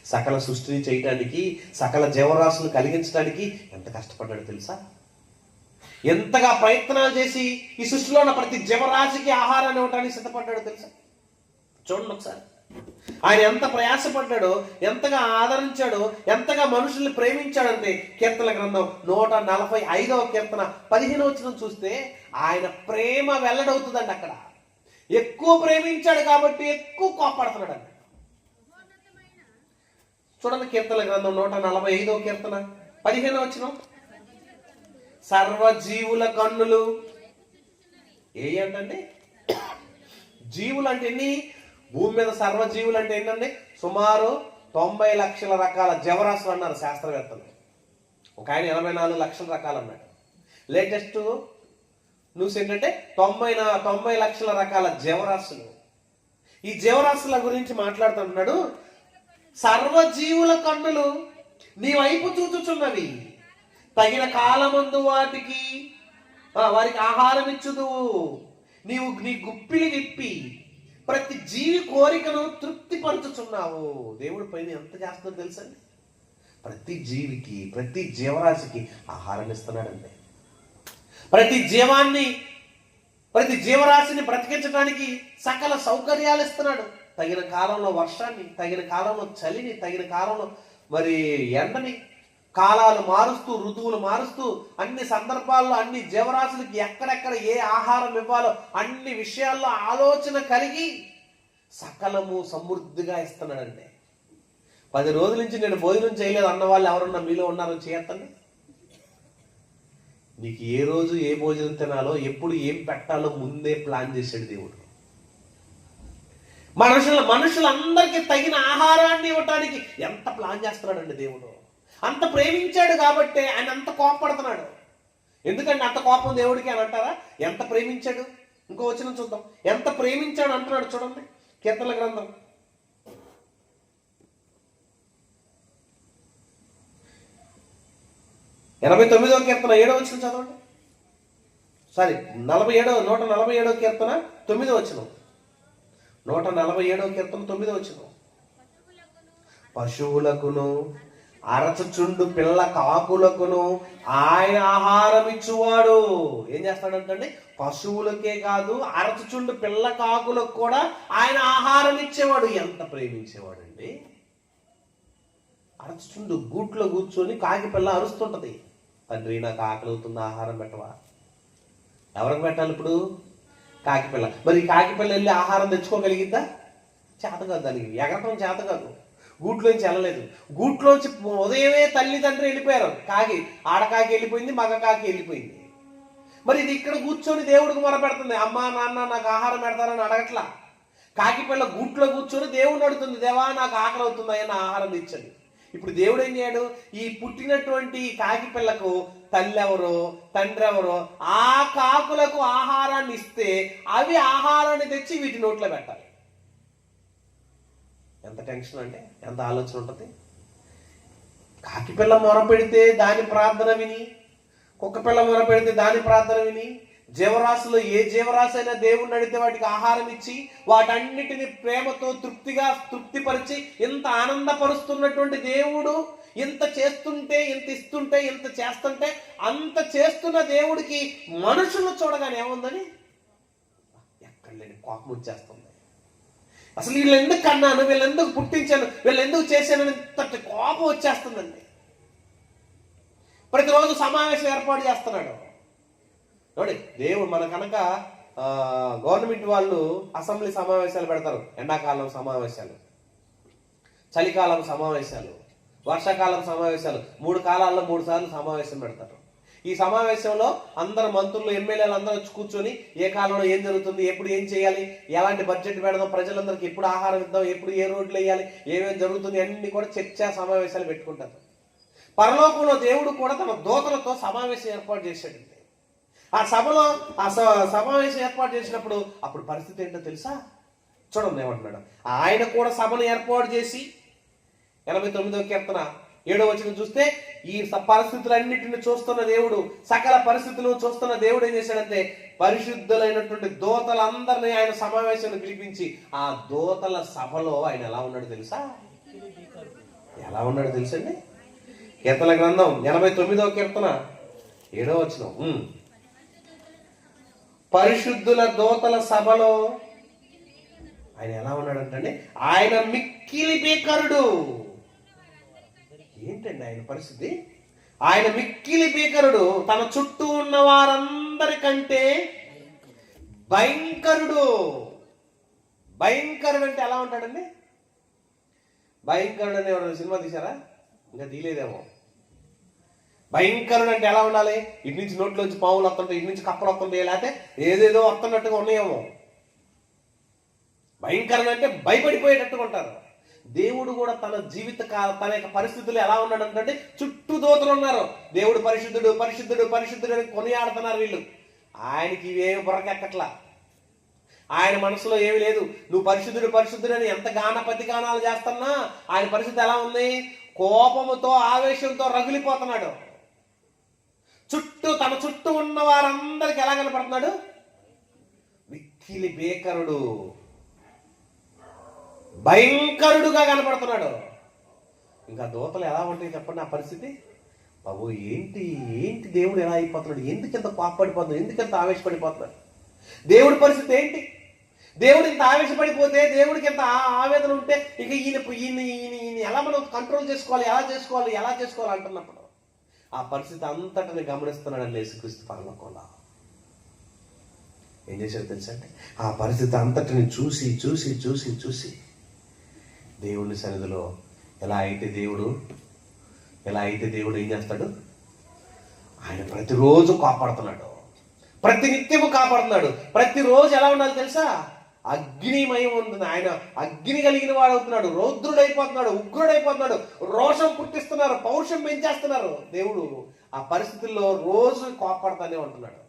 S1: సకల సృష్టిని చేయటానికి, సకల జీవరాశులను కలిగించడానికి ఎంత కష్టపడ్డాడు తెలుసా? ఎంతగా ప్రయత్నాలు చేసి ఈ సృష్టిలో ఉన్న ప్రతి జీవరాశికి ఆహారాన్ని ఇవ్వడానికి సిద్ధపడ్డాడు తెలుసా? చూడండి ఒకసారి. ఆయన ఎంత ప్రయాసపడ్డాడో, ఎంతగా ఆదరించాడో, ఎంతగా మనుషుల్ని ప్రేమించాడంటే కీర్తన గ్రంథం 145వ కీర్తన 15వ వచనం చూస్తే ఆయన ప్రేమ వెల్లడవుతుందండి. అక్కడ ఎక్కువ ప్రేమించాడు కాబట్టి ఎక్కువ కోపడుతున్నాడు అండి. చూడండి కీర్తన గ్రంథం 145వ కీర్తన 15వ వచనం, సర్వజీవుల కన్నులు ఏంటండి? జీవులు అంటే ఎన్ని? భూమి మీద సర్వజీవులు అంటే ఏంటండి? సుమారు 90 లక్షల రకాల జీవరాశులు అన్నారు శాస్త్రవేత్తలు. ఒక ఆయన 84 లక్షల రకాలు అన్నాడు. లేటెస్ట్ న్యూస్ ఏంటంటే 90 లక్షల రకాల జీవరాశులు. ఈ జీవరాశుల గురించి మాట్లాడుతున్నాడు. సర్వజీవుల కన్నులు నీ వైపు చూచుచున్నవి, తగిన కాలమందు వారికి ఆహారం ఇచ్చుదువు, నీవు నీ గుప్పిలి విప్పి ప్రతి జీవి కోరికను తృప్తిపరచుచున్నావు. దేవుడి పైన ఎంత చేస్తుందో తెలుసండి? ప్రతి జీవికి, ప్రతి జీవరాశికి ఆహారం ఇస్తున్నాడండి. ప్రతి జీవరాశిని బ్రతికించడానికి సకల సౌకర్యాలు ఇస్తున్నాడు. తగిన కాలంలో వర్షాన్ని, తగిన కాలంలో చలిని, తగిన కాలంలో మరి ఎండని, కాలాలు మారుస్తూ, ఋతువులు మారుస్తూ, అన్ని సందర్భాల్లో అన్ని జీవరాశులకి ఎక్కడెక్కడ ఏ ఆహారం ఇవ్వాలో అన్ని విషయాల్లో ఆలోచన కలిగి సకలము సమృద్ధిగా ఇస్తున్నాడండి. 10 రోజుల నుంచి నేను భోజనం చేయలేదు అన్న వాళ్ళు ఎవరన్నా మీలో ఉన్నారని చేయొద్దండి. నీకు ఏ రోజు ఏ భోజనం తినాలో, ఎప్పుడు ఏం పెట్టాలో ముందే ప్లాన్ చేశాడు దేవుడు. మనుషులందరికీ తగిన ఆహారాన్ని ఇవ్వటానికి ఎంత ప్లాన్ చేస్తున్నాడండి దేవుడు. అంత ప్రేమించాడు కాబట్టి ఆయన అంత కోపపడుతున్నాడు. ఎందుకంటే అంత కోపం దేవుడికి అని అంటారా? ఎంత ప్రేమించాడు. ఇంకో వచనం చూద్దాం. ఎంత ప్రేమించాడు అంటున్నాడు చూడండి. కీర్తనల గ్రంథం 89వ కీర్తన 7వ వచనం చదవండి. 147వ కీర్తన 9వ వచనం. 147వ కీర్తన 9వ వచనం. పశువులకును అరచుచుండు పిల్ల కాకులకును ఆయన ఆహారం ఇచ్చువాడు. ఏం చేస్తాడంటే పశువులకే కాదు, అరచుచుండు పిల్ల కాకులకు కూడా ఆయన ఆహారం ఇచ్చేవాడు. ఎంత ప్రేమించేవాడు అండి. అరచుచుండు గూట్లో కూర్చొని కాకి పిల్ల అరుస్తుంటది. తండ్రి నాకు ఆకలి అవుతుంది, ఆహారం పెట్టవా? ఎవరికి పెట్టాలి ఇప్పుడు? కాకి పిల్ల. మరి కాకి పిల్ల వెళ్ళి ఆహారం తెచ్చుకోగలిగిద్దా? చేత కాదు, దానికి ఎగరటం చేత కాదు. గూట్లోంచి వెళ్ళలేదు. గూట్లోంచి ఉదయమే తల్లిదండ్రి వెళ్ళిపోయారు. ఆడకాకి వెళ్ళిపోయింది, మగ కాకి వెళ్ళిపోయింది. మరి ఇది ఇక్కడ కూర్చొని దేవుడికి మొరపెడుతుంది. అమ్మా నాన్న నాకు ఆహారం పెడతారని అడగట్లా. కాకి పిల్ల గూట్లో కూర్చొని దేవుడిని అడుగుతుంది, దేవా నాకు ఆకలి అవుతుంది అయ్యా, నా ఆహారం ఇచ్చండి. ఇప్పుడు దేవుడు ఏం చేయడు? ఈ పుట్టినటువంటి కాకి పిల్లకు తల్లి ఎవరో తండ్రి ఎవరో ఆ కాకులకు ఆహారాన్ని ఇస్తే అవి ఆహారాన్ని తెచ్చి వీటి నోట్లో పెట్టాలి. ఎంత టెన్షన్ అంటే, ఎంత ఆలోచన ఉంటుంది. కాకి పిల్ల మొర పెడితే దాని ప్రార్థన విని, కుక్క పిల్ల మొర పెడితే దాని ప్రార్థన విని, జీవరాశులు ఏ జీవరాశి అయినా దేవుణ్ణి అడిగితే వాటికి ఆహారం ఇచ్చి వాటన్నిటిని ప్రేమతో తృప్తిపరిచి ఇంత ఆనందపరుస్తున్నటువంటి దేవుడు ఇంత చేస్తుంటే, ఇంత ఇస్తుంటే, ఇంత చేస్తుంటే, అంత చేస్తున్న దేవుడికి మనుషులు చూడగానే ఏముందని ఎక్కడ లేని కోపం వచ్చేస్తుంది. అసలు వీళ్ళు ఎందుకు కన్నాను, వీళ్ళు ఎందుకు పుట్టించాను, వీళ్ళు ఎందుకు చేశానని ఇంతటి కోపం వచ్చేస్తుందండి. ప్రతిరోజు సమావేశం ఏర్పాటు చేస్తున్నాడు. చూడండి, దేవుడు మన కనుక గవర్నమెంట్ వాళ్ళు అసెంబ్లీ సమావేశాలు పెడతారు. ఎండాకాలం సమావేశాలు, చలికాలం సమావేశాలు, వర్షాకాలం సమావేశాలు, 3 కాలాల్లో 3 సార్లు సమావేశం పెడతారు. ఈ సమావేశంలో అందరు మంత్రులు, ఎమ్మెల్యేలు అందరూ వచ్చి కూర్చొని ఏ కాలంలో ఏం జరుగుతుంది, ఎప్పుడు ఏం చేయాలి, ఎలాంటి బడ్జెట్ పెడదాం, ప్రజలందరికీ ఎప్పుడు ఆహారం ఇద్దాం, ఎప్పుడు ఏ రోడ్లు వేయాలి, ఏమేమి జరుగుతుంది అన్ని కూడా చర్చా సమావేశాలు పెట్టుకుంటారు. పరలోకంలో దేవుడు కూడా తన దూతలతో సమావేశం ఏర్పాటు చేశాడు. ఆ సభలో సమావేశం ఏర్పాటు చేసినప్పుడు అప్పుడు పరిస్థితి ఏంటో తెలుసా? చూడండి ఏమంటున్నాడు. ఆయన కూడా సభను ఏర్పాటు చేసి 89వ కీర్తన 7వ వచనం చూస్తే, ఈ పరిస్థితులన్నిటిని చూస్తున్న దేవుడు, సకల పరిస్థితులు చూస్తున్న దేవుడు ఏం చేశాడంటే పరిశుద్ధులైనటువంటి దూతలందరినీ ఆయన సమావేశాన్ని పిలిపించి ఆ దూతల సభలో ఆయన ఎలా ఉన్నాడు తెలుసా? ఎలా ఉన్నాడు తెలుసండి? కీర్తన గ్రంథం 89వ కీర్తన 7వ వచనం. పరిశుద్ధుల దూతల సభలో ఆయన ఎలా ఉన్నాడంటే ఆయన మిక్కిలి భీకరుడు. ఏంటండి ఆయన పరిస్థితి? ఆయన మిక్కిలి భీకరుడు, తన చుట్టూ ఉన్న వారందరికంటే భయంకరుడు. భయంకరుడు అంటే ఎలా ఉంటాడండి? భయంకరుడు అని ఎవరైనా సినిమా తీశారా? ఇంకా తీయలేదేమో. భయంకరుడు అంటే ఎలా ఉండాలి? ఇటు నుంచి నోట్లోంచి పావులు వస్తుంటాయి, ఇటు నుంచి కప్పలు వస్తుంటాయి, లేకపోతే ఏదేదో వస్తున్నట్టుగా ఉన్నాయేమో. భయంకరుడు అంటే భయపడిపోయేటట్టుగా ఉంటారు. దేవుడు కూడా తన తన యొక్క పరిస్థితులు ఎలా ఉన్నాడు అంటే చుట్టూ దూతలు ఉన్నారు. దేవుడు పరిశుద్ధుడు పరిశుద్ధుడు పరిశుద్ధుడు అని కొనియాడుతున్నారు వీళ్ళు. ఆయనకి ఇవేమి బుర్రకెక్కట్లా. ఆయన మనసులో ఏమి లేదు. నువ్వు పరిశుద్ధుడు పరిశుద్ధుడు అని ఎంత ప్రతిగానాలు చేస్తున్నా ఆయన పరిస్థితి ఎలా ఉంది? కోపముతో ఆవేశంతో రగిలిపోతున్నాడు. తన చుట్టూ ఉన్న వారందరికి ఎలా కనపడుతున్నాడు? మిక్కిలి భీకరుడు, భయంకరుడుగా కనపడుతున్నాడు. ఇంకా దూతలు ఎలా ఉంటాయి చెప్పండి ఆ పరిస్థితి? బాబు ఏంటి దేవుడు ఎలా అయిపోతున్నాడు? ఎందుకంత కోపపడిపోతున్నాడు? ఎందుకంత ఆవేశపడిపోతున్నాడు? దేవుడి పరిస్థితి ఏంటి? దేవుడు ఇంత ఆవేశపడిపోతే, దేవుడికి ఎంత ఆవేదన ఉంటే ఇక ఈయన ఎలా మనం కంట్రోల్ చేసుకోవాలి, ఎలా చేసుకోవాలి అంటున్నప్పుడు ఆ పరిస్థితి అంతటిని గమనిస్తున్నాడండి యేసుక్రీస్తు పరలోకంలో. ఏం చేశాడు తెలుసా అంటే, ఆ పరిస్థితి అంతటిని చూసి చూసి చూసి చూసి దేవుని సన్నిధిలో ఎలా అయితే దేవుడు ఏం చేస్తాడు, ఆయన ప్రతిరోజు కాపాడుతున్నాడు, ప్రతినిత్యము కాపాడుతున్నాడు. ప్రతిరోజు ఎలా ఉండాలి తెలుసా, అగ్నిమయం ఉంటుంది. ఆయన అగ్ని కలిగిన వాడు అవుతున్నాడు, రౌద్రుడైపోతున్నాడు, ఉగ్రుడైపోతున్నాడు, రోషం పుట్టిస్తున్నారు, పౌరుషం పెంచేస్తున్నారు. దేవుడు ఆ పరిస్థితుల్లో రోజు కాపాడుతానే ఉంటున్నాడు.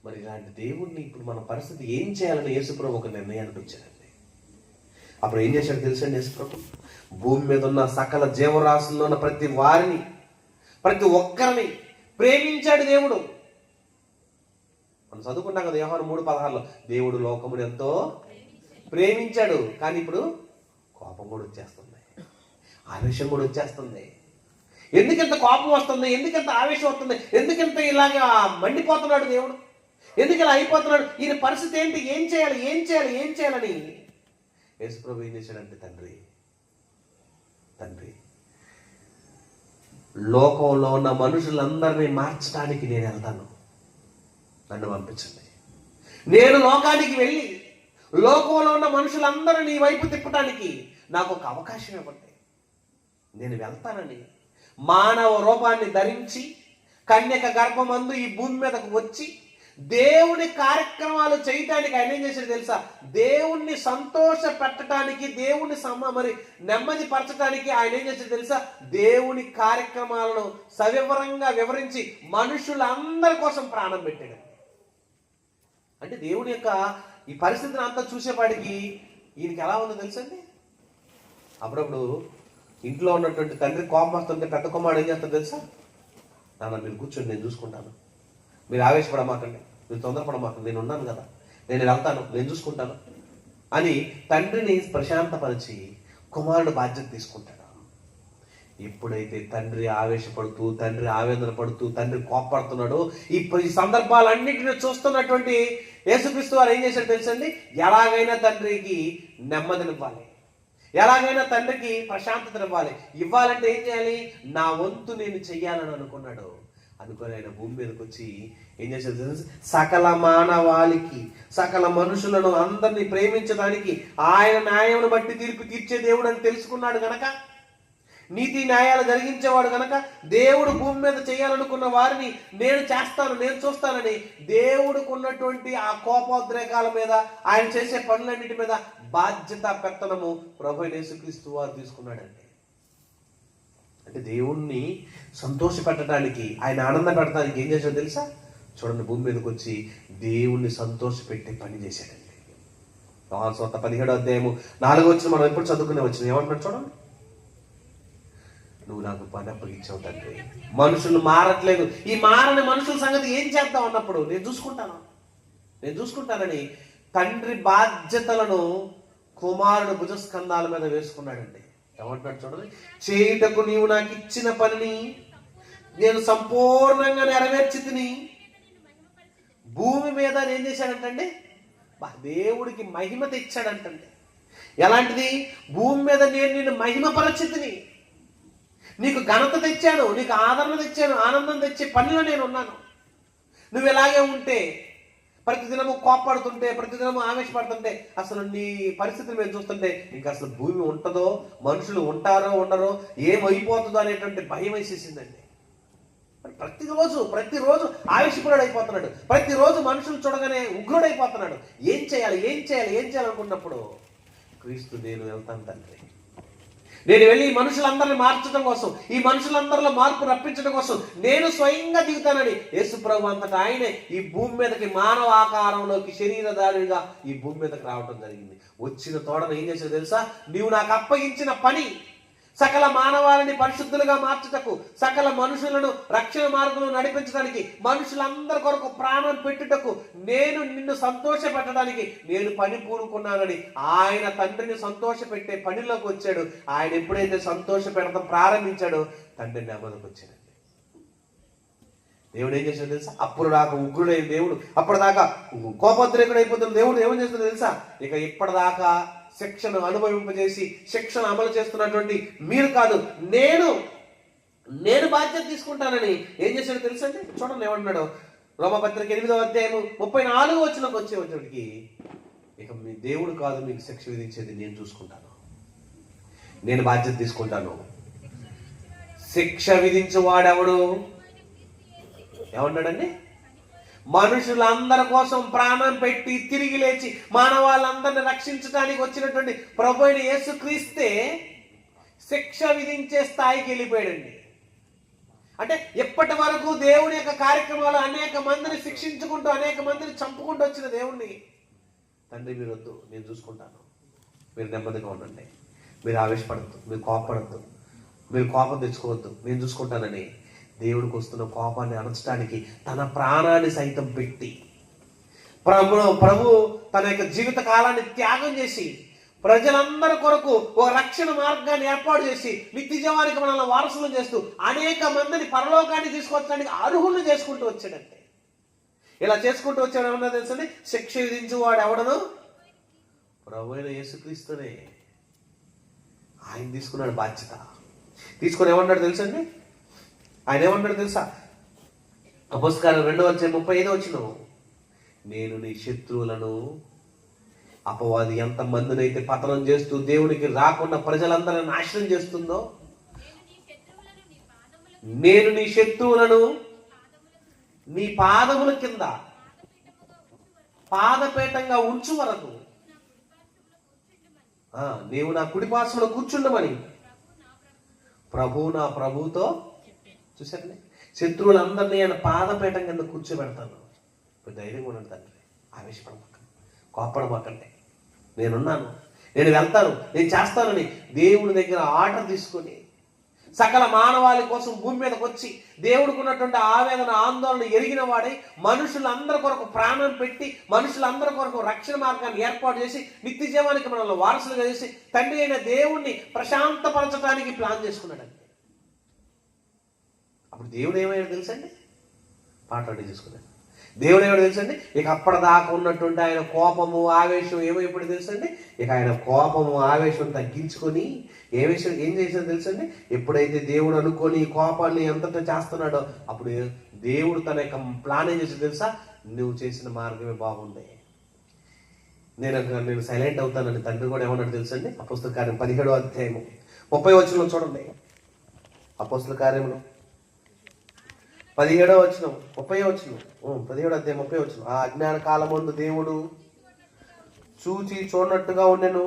S1: మరి ఇలాంటి దేవుణ్ణి ఇప్పుడు మన పరిస్థితి ఏం చేయాలని యేసుప్రభు ఒక నిర్ణయానికి వచ్చాడండి. అప్పుడు ఏం చేశాడు తెలుసండి యేసుప్రభు, భూమి మీద ఉన్న సకల జీవరాశుల్లో ఉన్న ప్రతి వారిని, ప్రతి ఒక్కరిని ప్రేమించాడు దేవుడు. మనం చదువుకుంటాం కదా యోహాను 3:16లో, దేవుడు లోకమును ఎంతో ప్రేమించాడు. కానీ ఇప్పుడు కోపం కూడా వచ్చేస్తుంది, ఆవేశం కూడా వచ్చేస్తుంది. ఎందుకంత కోపం వస్తుంది, ఎందుకంత ఆవేశం వస్తుంది, ఎందుకంత ఇలాగా మండిపోతున్నాడు దేవుడు, ఎందుకు ఇలా అయిపోతున్నాడు, ఈయన పరిస్థితి ఏంటి, ఏం చేయాలని యేసుప్రభు ఏం చేశాడంటే, తండ్రి లోకంలో ఉన్న మనుషులందరినీ మార్చడానికి నేను వెళ్తాను, నన్ను పంపించండి. నేను లోకానికి వెళ్ళి లోకంలో ఉన్న మనుషులందరూ నీ వైపు తిప్పడానికి నాకు ఒక అవకాశం ఇవ్వండి. నేను వెళ్తానని మానవ రూపాన్ని ధరించి కన్యక గర్భమందు ఈ భూమి మీదకు వచ్చి దేవుని కార్యక్రమాలు చేయటానికి ఆయన ఏం చేశాడు తెలుసా, దేవుణ్ణి సంతోష పెట్టడానికి, దేవుణ్ణి మరి నెమ్మది పరచడానికి ఆయన ఏం చేశాడు తెలుసా, దేవుని కార్యక్రమాలను సవివరంగా వివరించి మనుషులందరి కోసం ప్రాణం పెట్టాడు. అంటే దేవుని యొక్క ఈ పరిస్థితిని అంతా చూసేపాటికి ఈయనకి ఎలా ఉందో తెలుసండి. అప్పుడప్పుడు ఇంట్లో ఉన్నటువంటి తండ్రి కోపం వస్తుంటే పెద్ద కుమారుడు ఏం చేస్తాడు తెలుసా, నాన్న మీరు కూర్చొని నేను చూసుకుంటాను, మీరు ఆవేశపడమాకండి, మీరు తొందరపడమాకండి, నేను ఉన్నాను కదా, నేను వెళ్తాను, నేను చూసుకుంటాను అని తండ్రిని ప్రశాంతపరిచి కుమారుడు బాధ్యత తీసుకుంటాడు. ఎప్పుడైతే తండ్రి ఆవేశపడుతూ, తండ్రి ఆవేదన పడుతూ, తండ్రి కోపడుతున్నాడో, ఈ సందర్భాలన్నింటినీ చూస్తున్నటువంటి యేసుక్రీస్తు వారు ఏం చేశాడు తెలుసండి, ఎలాగైనా తండ్రికి నెమ్మదినివ్వాలి, ఎలాగైనా తండ్రికి ప్రశాంతతనివ్వాలి. ఇవ్వాలంటే ఏం చేయాలి, నా వంతు నేను చెయ్యాలని అనుకున్నాడు. అనుకుని ఆయన భూమి మీదకి వచ్చి ఏం చేశాడు తెలుసు, సకల మానవాళికి, సకల మనుషులను అందరినీ ప్రేమించడానికి, ఆయన న్యాయమును బట్టి తీర్పు తీర్చే దేవుడు అని తెలుసుకున్నాడు గనక, నీతి న్యాయాలు జరిగించేవాడు గనక, దేవుడు భూమి మీద చేయాలనుకున్న వారిని నేను చేస్తాను, నేను చూస్తానని దేవుడికి ఉన్నటువంటి ఆ కోపోద్రేకాల మీద, ఆయన చేసే పనులన్నిటి మీద బాధ్యత పెత్తనము ప్రభువైన యేసుక్రీస్తు వారు తీసుకున్నాడండి. అంటే దేవుణ్ణి సంతోష పెట్టడానికి, ఆయన ఆనంద పెట్టడానికి ఏం చేశాడో తెలుసా, చూడండి భూమి మీదకి వచ్చి దేవుణ్ణి సంతోష పెట్టే పని చేశాడండి. యోహాను సువార్త 17వ అధ్యాయము 4వ వచనం మనం ఎప్పుడు చదువుకునే వచ్చిన ఏమంటున్నాడు చూడండి, నువ్వు నాకు పని అప్పగించావు తండ్రి, మనుషులు మారట్లేదు, ఈ మారని మనుషుల సంగతి ఏం చేద్దాం అన్నప్పుడు నేను చూసుకుంటానని తండ్రి బాధ్యతలను కుమారుడు భుజస్కంధాల మీద వేసుకున్నాడండి. ఏమంటున్నాడు చూడండి, చేయుటకు నీవు నాకు ఇచ్చిన పనిని నేను సంపూర్ణంగా నెరవేర్చితిని. భూమి మీద ఏం చేశాడంటండి, దేవుడికి మహిమ తెచ్చాడంటండి. ఎలాంటిది, భూమి మీద నేను నిన్ను మహిమపరచితిని, నీకు ఘనత తెచ్చాను, నీకు ఆదరణ తెచ్చాను, ఆనందం తెచ్చే పనిలో నేను ఉన్నాను. నువ్వు ఇలాగే ఉంటే, ప్రతిదినము కోపడుతుంటే, ప్రతిదినము ఆవేశపడుతుంటే, అసలు నీ పరిస్థితిని మేము చూస్తుంటే నీకు అసలు భూమి ఉంటుందో, మనుషులు ఉంటారో ఉండరో, ఏమైపోతుందో అనేటువంటి భయం వేసేసిందండి. ప్రతిరోజు ఆవేశపరుడైపోతున్నాడు, ప్రతిరోజు మనుషులు చూడగానే ఉగ్రుడైపోతున్నాడు. ఏం చేయాలి అనుకున్నప్పుడు క్రీస్తు, నేను వెళ్తాను తండ్రి, నేను వెళ్ళి ఈ మనుషులందరినీ మార్చడం కోసం, ఈ మనుషులందరిలో మార్పు రప్పించడం కోసం నేను స్వయంగా దిగుతానని యేసుప్రభు అంతటా ఆయనే ఈ భూమి మీదకి మానవ ఆకారంలోకి శరీరధారిగా ఈ భూమి మీదకి రావడం జరిగింది. వచ్చిన తోడను ఏం చేశాడు తెలుసా, నీవు నాకు అప్పగించిన పని సకల మానవాళిని పరిశుద్ధులుగా మార్చుటకు, సకల మనుషులను రక్షణ మార్గంలో నడిపించడానికి, మనుషులందరి కొరకు ప్రాణం పెట్టుటకు, నేను నిన్ను సంతోష పెట్టడానికి నేను పని పూనుకున్నానని ఆయన తండ్రిని సంతోష పెట్టే పనిలోకి వచ్చాడు. ఆయన ఎప్పుడైతే సంతోష పెడతాం ప్రారంభించాడో తండ్రి నెమ్మదికి వచ్చాడండి. దేవుడు ఏం చేశాడు తెలుసా, అప్పుడు దాకా ఉగ్రుడైన దేవుడు, అప్పటిదాకా కోపోద్రేకుడు అయిపోతున్న దేవుడు ఏమేం చేస్తుందో తెలుసా, ఇక ఇప్పటిదాకా శిక్షను అనుభవింపజేసి శిక్షను అమలు చేస్తున్నటువంటి మీరు కాదు, నేను బాధ్యత తీసుకుంటానని ఏం చేశాడో తెలుసండి. చూడండి ఏమంటున్నాడు, రోమపత్రిక 8వ అధ్యాయము 34వ వచనంకి వచ్చేటికి, ఇక మీ దేవుడు కాదు మీకు శిక్ష విధించేది, నేను చూసుకుంటాను, నేను బాధ్యత తీసుకుంటాను. శిక్ష విధించేవాడెవడు? ఏమన్నాడండి? మనుషులందరి కోసం ప్రాణం పెట్టి తిరిగి లేచి మానవాళ్ళందరిని రక్షించడానికి వచ్చినటువంటి ప్రభు అయిన యేసుక్రీస్తే శిక్ష విధించే స్థాయికి వెళ్ళిపోయాడండి. అంటే ఇప్పటి వరకు దేవుని యొక్క కార్యక్రమాలు అనేక మందిని శిక్షించుకుంటూ అనేక మందిని చంపుకుంటూ వచ్చిన దేవుణ్ణి, తండ్రి మీరు వద్దు, నేను చూసుకుంటాను, మీరు నెమ్మదిగా ఉండండి, మీరు ఆవేశపడద్దు, మీరు కోపపడద్దు, మీరు కోపం తెచ్చుకోవద్దు, నేను చూసుకుంటానని దేవుడికి వస్తున్న కోపాన్ని అణచడానికి తన ప్రాణాన్ని సైతం పెట్టి ప్రభు తన యొక్క జీవిత కాలాన్ని త్యాగం చేసి ప్రజలందరి కొరకు ఒక రక్షణ మార్గాన్ని ఏర్పాటు చేసి నిత్య జీవానికి మనల్ని వారసులు చేస్తూ అనేక మందిని పరలోకాన్ని తీసుకొచ్చడానికి అర్హులను చేసుకుంటూ వచ్చాడంటే, ఇలా చేసుకుంటూ వచ్చాడు. ఏమన్నా తెలుసండి? శిక్ష విధించేవాడు ఎవడను? ప్రభు అయిన యేసుక్రీస్తునే. ఆయన తీసుకున్నాడు బాధ్యత. తీసుకుని ఏమన్నాడు తెలుసండి? ఆయన ఏమన్నాడు తెలుసా? అపోస్తలుల 2వ అధ్యాయం 35వ వచనం, నేను నీ శత్రువులను, అపవాది ఎంత మందినైతే పతనం చేస్తూ దేవునికి రాకుండా ప్రజలందరినీ నాశనం చేస్తుందో, నేను నీ శత్రువులను నీ పాదముల కింద పాదపీఠంగా ఉంచు వరకు నీవు నా కుడిపార్శ్వలో కూర్చుండమని ప్రభు నా ప్రభుతో, చూసారండి, శత్రువులందరినీ ఆయన పాదపీఠం కింద కూర్చోబెడతాను. ఇప్పుడు ధైర్యం కూడా తండ్రి, ఆవేశపడమాకండి, కోపడమాకండి, నేనున్నాను, నేను వెళ్తాను, నేను చేస్తానని దేవుడి దగ్గర ఆర్డర్ తీసుకొని సకల మానవాళి కోసం భూమి మీదకి వచ్చి దేవుడికి ఉన్నటువంటి ఆవేదన ఆందోళన ఎరిగిన వాడై మనుషులందరి కొరకు ప్రాణం పెట్టి మనుషులందరి కొరకు రక్షణ మార్గాన్ని ఏర్పాటు చేసి నిత్య జీవానికి మనల్ని వారసులుగా చేసి తండ్రి అయిన దేవుణ్ణి ప్రశాంతపరచడానికి ప్లాన్ చేసుకున్నాడండి. అప్పుడు దేవుడు ఏమైనా తెలుసండి? పాట రెడీ చేసుకున్నాడు. దేవుడు ఏమైనా తెలుసండి? ఇక అప్పటిదాకా ఉన్నటువంటి ఆయన కోపము ఆవేశం ఏమైపోయి తెలుసండి? ఇక ఆయన కోపము ఆవేశం తగ్గించుకొని ఏం చేసాడో తెలుసండి? ఎప్పుడైతే దేవుడు అనుకొని కోపాన్ని ఎంతటా చేస్తున్నాడో అప్పుడు దేవుడు తన యొక్క ప్లాన్ ఏం చేసి తెలుసా? నువ్వు చేసిన మార్గమే బాగుంది, నేను సైలెంట్ అవుతానని తండ్రి కూడా ఏమన్నాడు తెలుసండి? అపోస్తల కార్యం 17వ అధ్యాయము 30వ వచనంలో చూడండి. అపోస్తల కార్యంలో 17వ వచనం 30వ వచనం 17వ అధ్యాయం 30వ వచనం, ఆ అజ్ఞాన కాలమందు దేవుడు చూచి చూడనట్టుగా ఉండెను,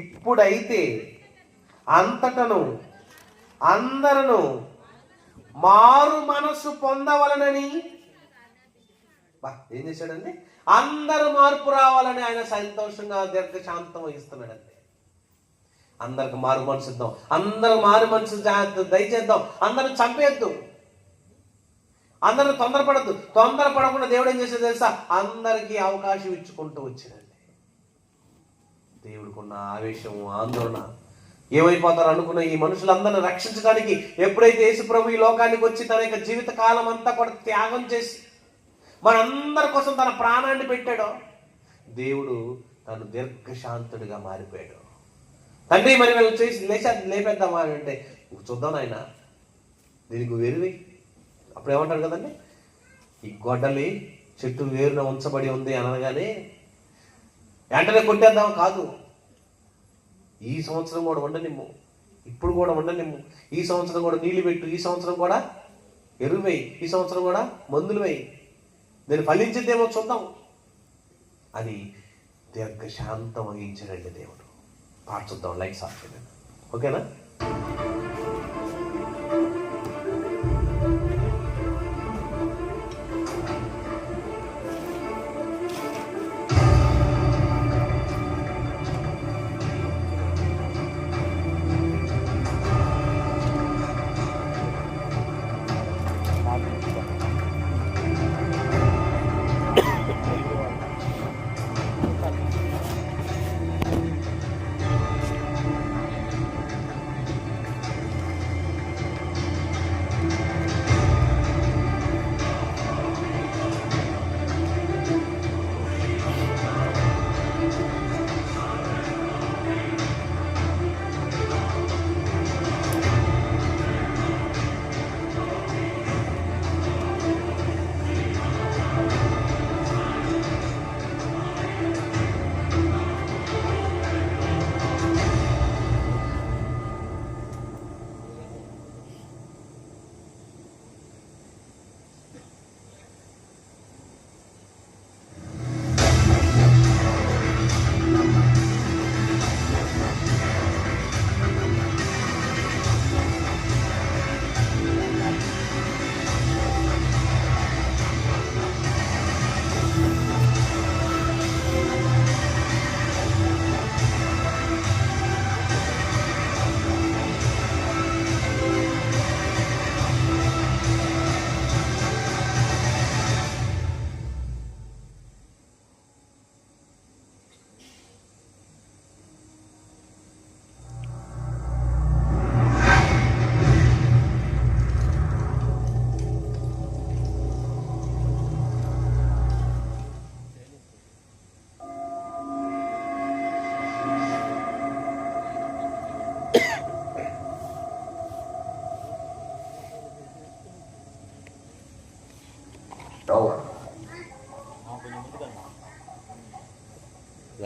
S1: ఇప్పుడైతే అంతటను అందరను మారు మనసు పొందవలనని ఏం చేశాడండి? అందరూ మార్పు రావాలని ఆయన సంతోషంగా దీర్ఘశాంతం వహిస్తున్నాడండి. అందరికి మారు మనసు ఇద్దాం, అందరూ మారు మనసు దయచేద్దాం, అందరూ చంపేద్దాం, అందరూ తొందరపడకుండా దేవుడు ఏం చేసేది తెలుసా? అందరికీ అవకాశం ఇచ్చుకుంటూ వచ్చినండి. దేవుడికి ఉన్న ఆవేశం ఆందోళన ఏమైపోతారు అనుకున్న ఈ మనుషులందరిని రక్షించడానికి ఎప్పుడైతే యేసు ప్రభు ఈ లోకానికి వచ్చి తన యొక్క జీవిత కాలం అంతా కూడా త్యాగం చేసి మనందరి కోసం తన ప్రాణాన్ని పెట్టాడో దేవుడు తను దీర్ఘశాంతుడిగా మారిపోయాడు. తండ్రి మరి మేము చేసి లేపేద్దామా అంటే చూద్దాం ఆయన దీనికి వెరివి. అప్పుడు ఏమంటారు కదండి, ఈ గొడ్డలి చెట్టు వేరున ఉంచబడి ఉంది అనగానే వెంటనే కొట్టేద్దాం కాదు. ఈ సంవత్సరం కూడా ఉండనిమ్ము, ఇప్పుడు కూడా ఉండనిమ్ము, ఈ సంవత్సరం కూడా నీళ్లు పెట్టు, ఈ సంవత్సరం కూడా ఎరువు వేయి, ఈ సంవత్సరం కూడా మందులు వేయి, నేను ఫలించిద్దేమో చూద్దాం అని దీర్ఘశాంతం వహించాడండి దేవుడు. పాట చూద్దాం, లైక్ సాఫ్ చేయండి, ఓకేనా?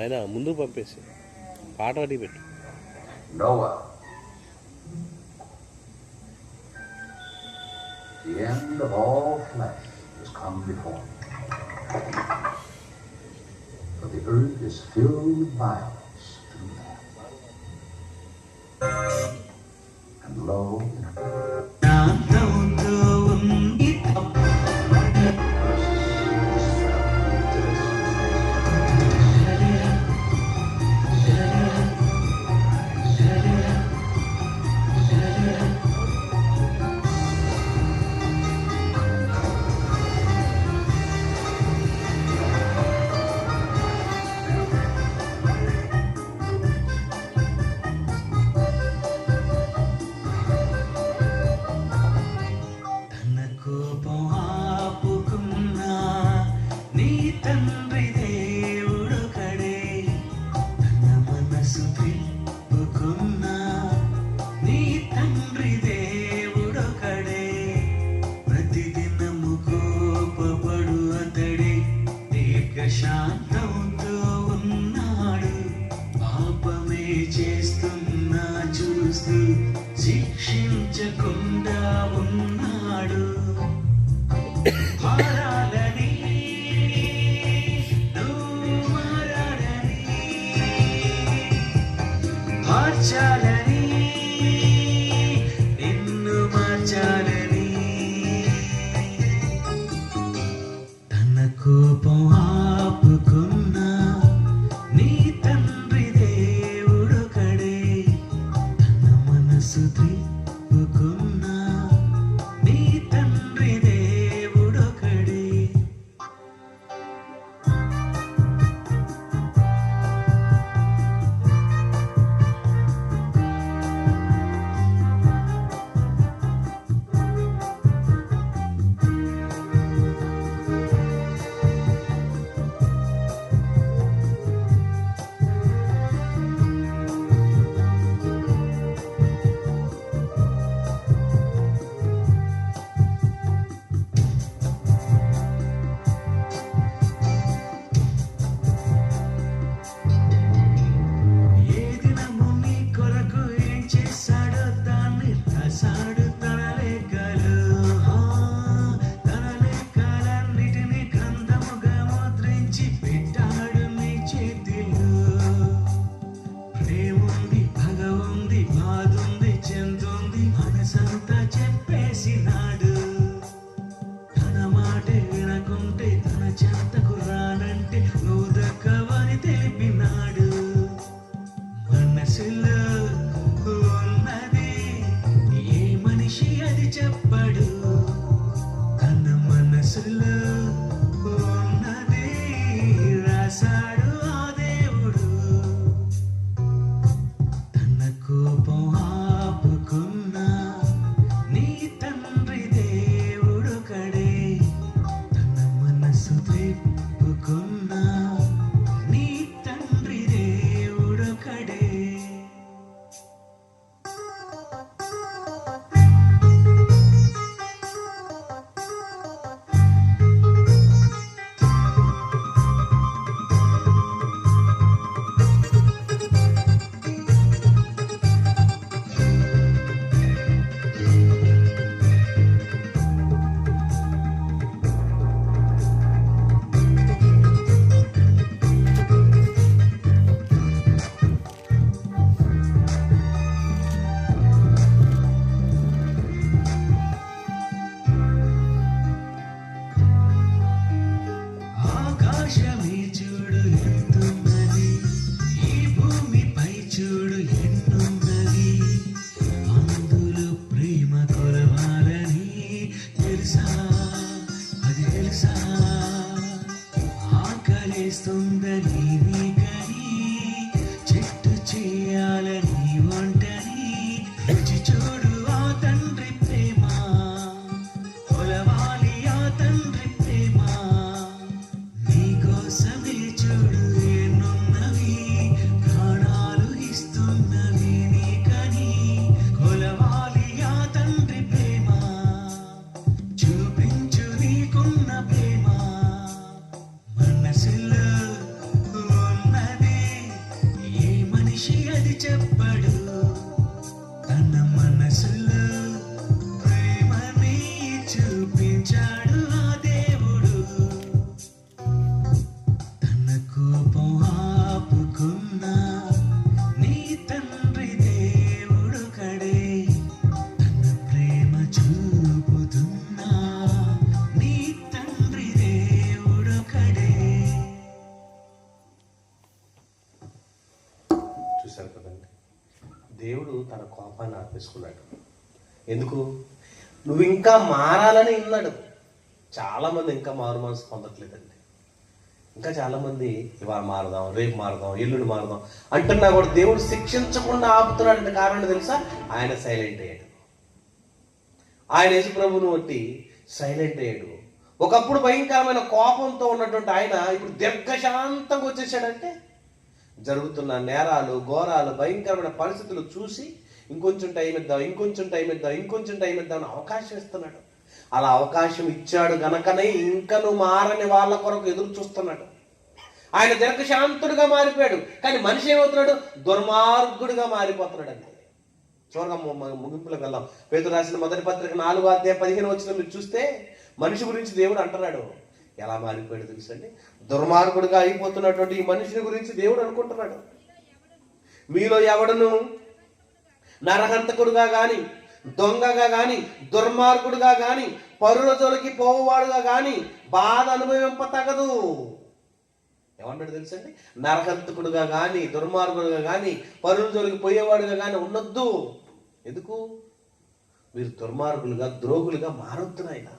S1: ఆయన ముందు పంపేసి పాట అడిగి పెట్టు.
S2: Noah. The end of all flesh has come before me. For the earth is filled with violence through man. And lo,
S3: శాంతంతో ఉన్నాడు, పాపమే చేస్తున్నా చూస్తూ శిక్షించకుండా ఉన్నాడు. మారాలని నువ్వు మారాలని, మార్చాలని నిన్ను మార్చాలని, తన కోపం ఆపుకున్నా నీ తండ్రి దేవుడొకడే, తన మనసు త్రిప్పుకున్నా నీ తండ్రి దేవుడొకడే. ఏ దినము నీ కొరకు ఏం చేశాడో దాన్ని రాశాడు తన లేఖలు. తన లేఖలన్నిటినీ గ్రంథముగా ముద్రించి పెట్టాడు నీ చేతిలో. ప్రేముంది, పగ ఉంది, బాధుంది, చెందుంది, మనసంతా చెప్పేసినాడు. తన మాట వినకుంటే, తన చెంతకు రానంటే నువ్వు దక్కవని తెలిపినాడు. మనసులో ఉన్నది ఏ మనిషి అది చెప్పడు, తన మనసులో ఉన్నది రాశాడు ఆ దేవుడు. తన కోపం ఆపుకున్నా నీ తండ్రి దేవుడొకడే, తన మనసు త్రిప్పుకున్నా నీ తండ్రి దేవుడొకడే. ఆకాశమే చూడు ఎంతున్నది, ఈ భూమిపై చూడు ఎన్నున్నది, అందులో ప్రేమ కొలవాలని తెలుసా, అది తెలుసా. ఆకలిస్తుందని నీకని చెట్టు చేయాలని వంటని రుచి చూడు ఆ తండ్రి ప్రేమ, కొలవాలి ఆ తండ్రి ప్రేమ. నీకోసమే చూడు ఎన్నున్నవి, ప్రాణాలు ఇస్తున్నవి నీకని, కొలవాలి ఆ తండ్రి ప్రేమ. చూపించు నీకున్న ప్రేమ,
S1: చేసుకున్నాడు. ఎందుకు? నువ్వు ఇంకా మారాలని ఉన్నాడు. చాలామంది ఇంకా మారు మనసు పొందట్లేదండి. ఇంకా చాలామంది ఇవాళ మారదాం, రేపు మారదాం, ఎల్లుండి మారదాం అంటున్నా కూడా దేవుడు శిక్షించకుండా ఆపుతున్నాడంటే కారణం తెలుసా? ఆయన సైలెంట్ అయ్యాడు. ఆయన యేసుప్రభువును బట్టి సైలెంట్ అయ్యాడు. ఒకప్పుడు భయంకరమైన కోపంతో ఉన్నటువంటి ఆయన ఇప్పుడు దీర్ఘశాంతంగా వచ్చేసాడంటే జరుగుతున్న నేరాలు, ఘోరాలు, భయంకరమైన పరిస్థితులు చూసి ఇంకొంచెం టైం ఇద్దాం అని అవకాశం ఇస్తున్నాడు. అలా అవకాశం ఇచ్చాడు గనకనే ఇంకా నువ్వు మారని వాళ్ళ కొరకు ఎదురు చూస్తున్నాడు. ఆయన దీర్ఘశాంతుడుగా మారిపోయాడు. కానీ మనిషి ఏమవుతున్నాడు? దుర్మార్గుడుగా మారిపోతున్నాడు అండి. చివరిగా ముగింపులకు వెళ్దాం. పేతురు రాసిన మొదటి పత్రిక 4:15 మీరు చూస్తే మనిషి గురించి దేవుడు అంటున్నాడు. ఎలా మారిపోయాడు తెలుసండి? దుర్మార్గుడుగా అయిపోతున్నటువంటి ఈ మనిషిని గురించి దేవుడు అనుకుంటున్నాడు. మీలో ఎవడను నరహంతకుడుగా గాని, దొంగగా గాని, దుర్మార్గుడుగా గాని, పరుల జోలికి పోవాడుగా గాని బాధ అనుభవింపతగదు. ఏమన్నాడు తెలుసండి? నరహంతకుడుగా గాని, దుర్మార్గుడుగా గాని, పరుల జోలికి పోయేవాడుగా గాని ఉండొద్దు. ఎందుకు? మీరు దుర్మార్గులుగా, ద్రోగులుగా మారొద్దు నాయన.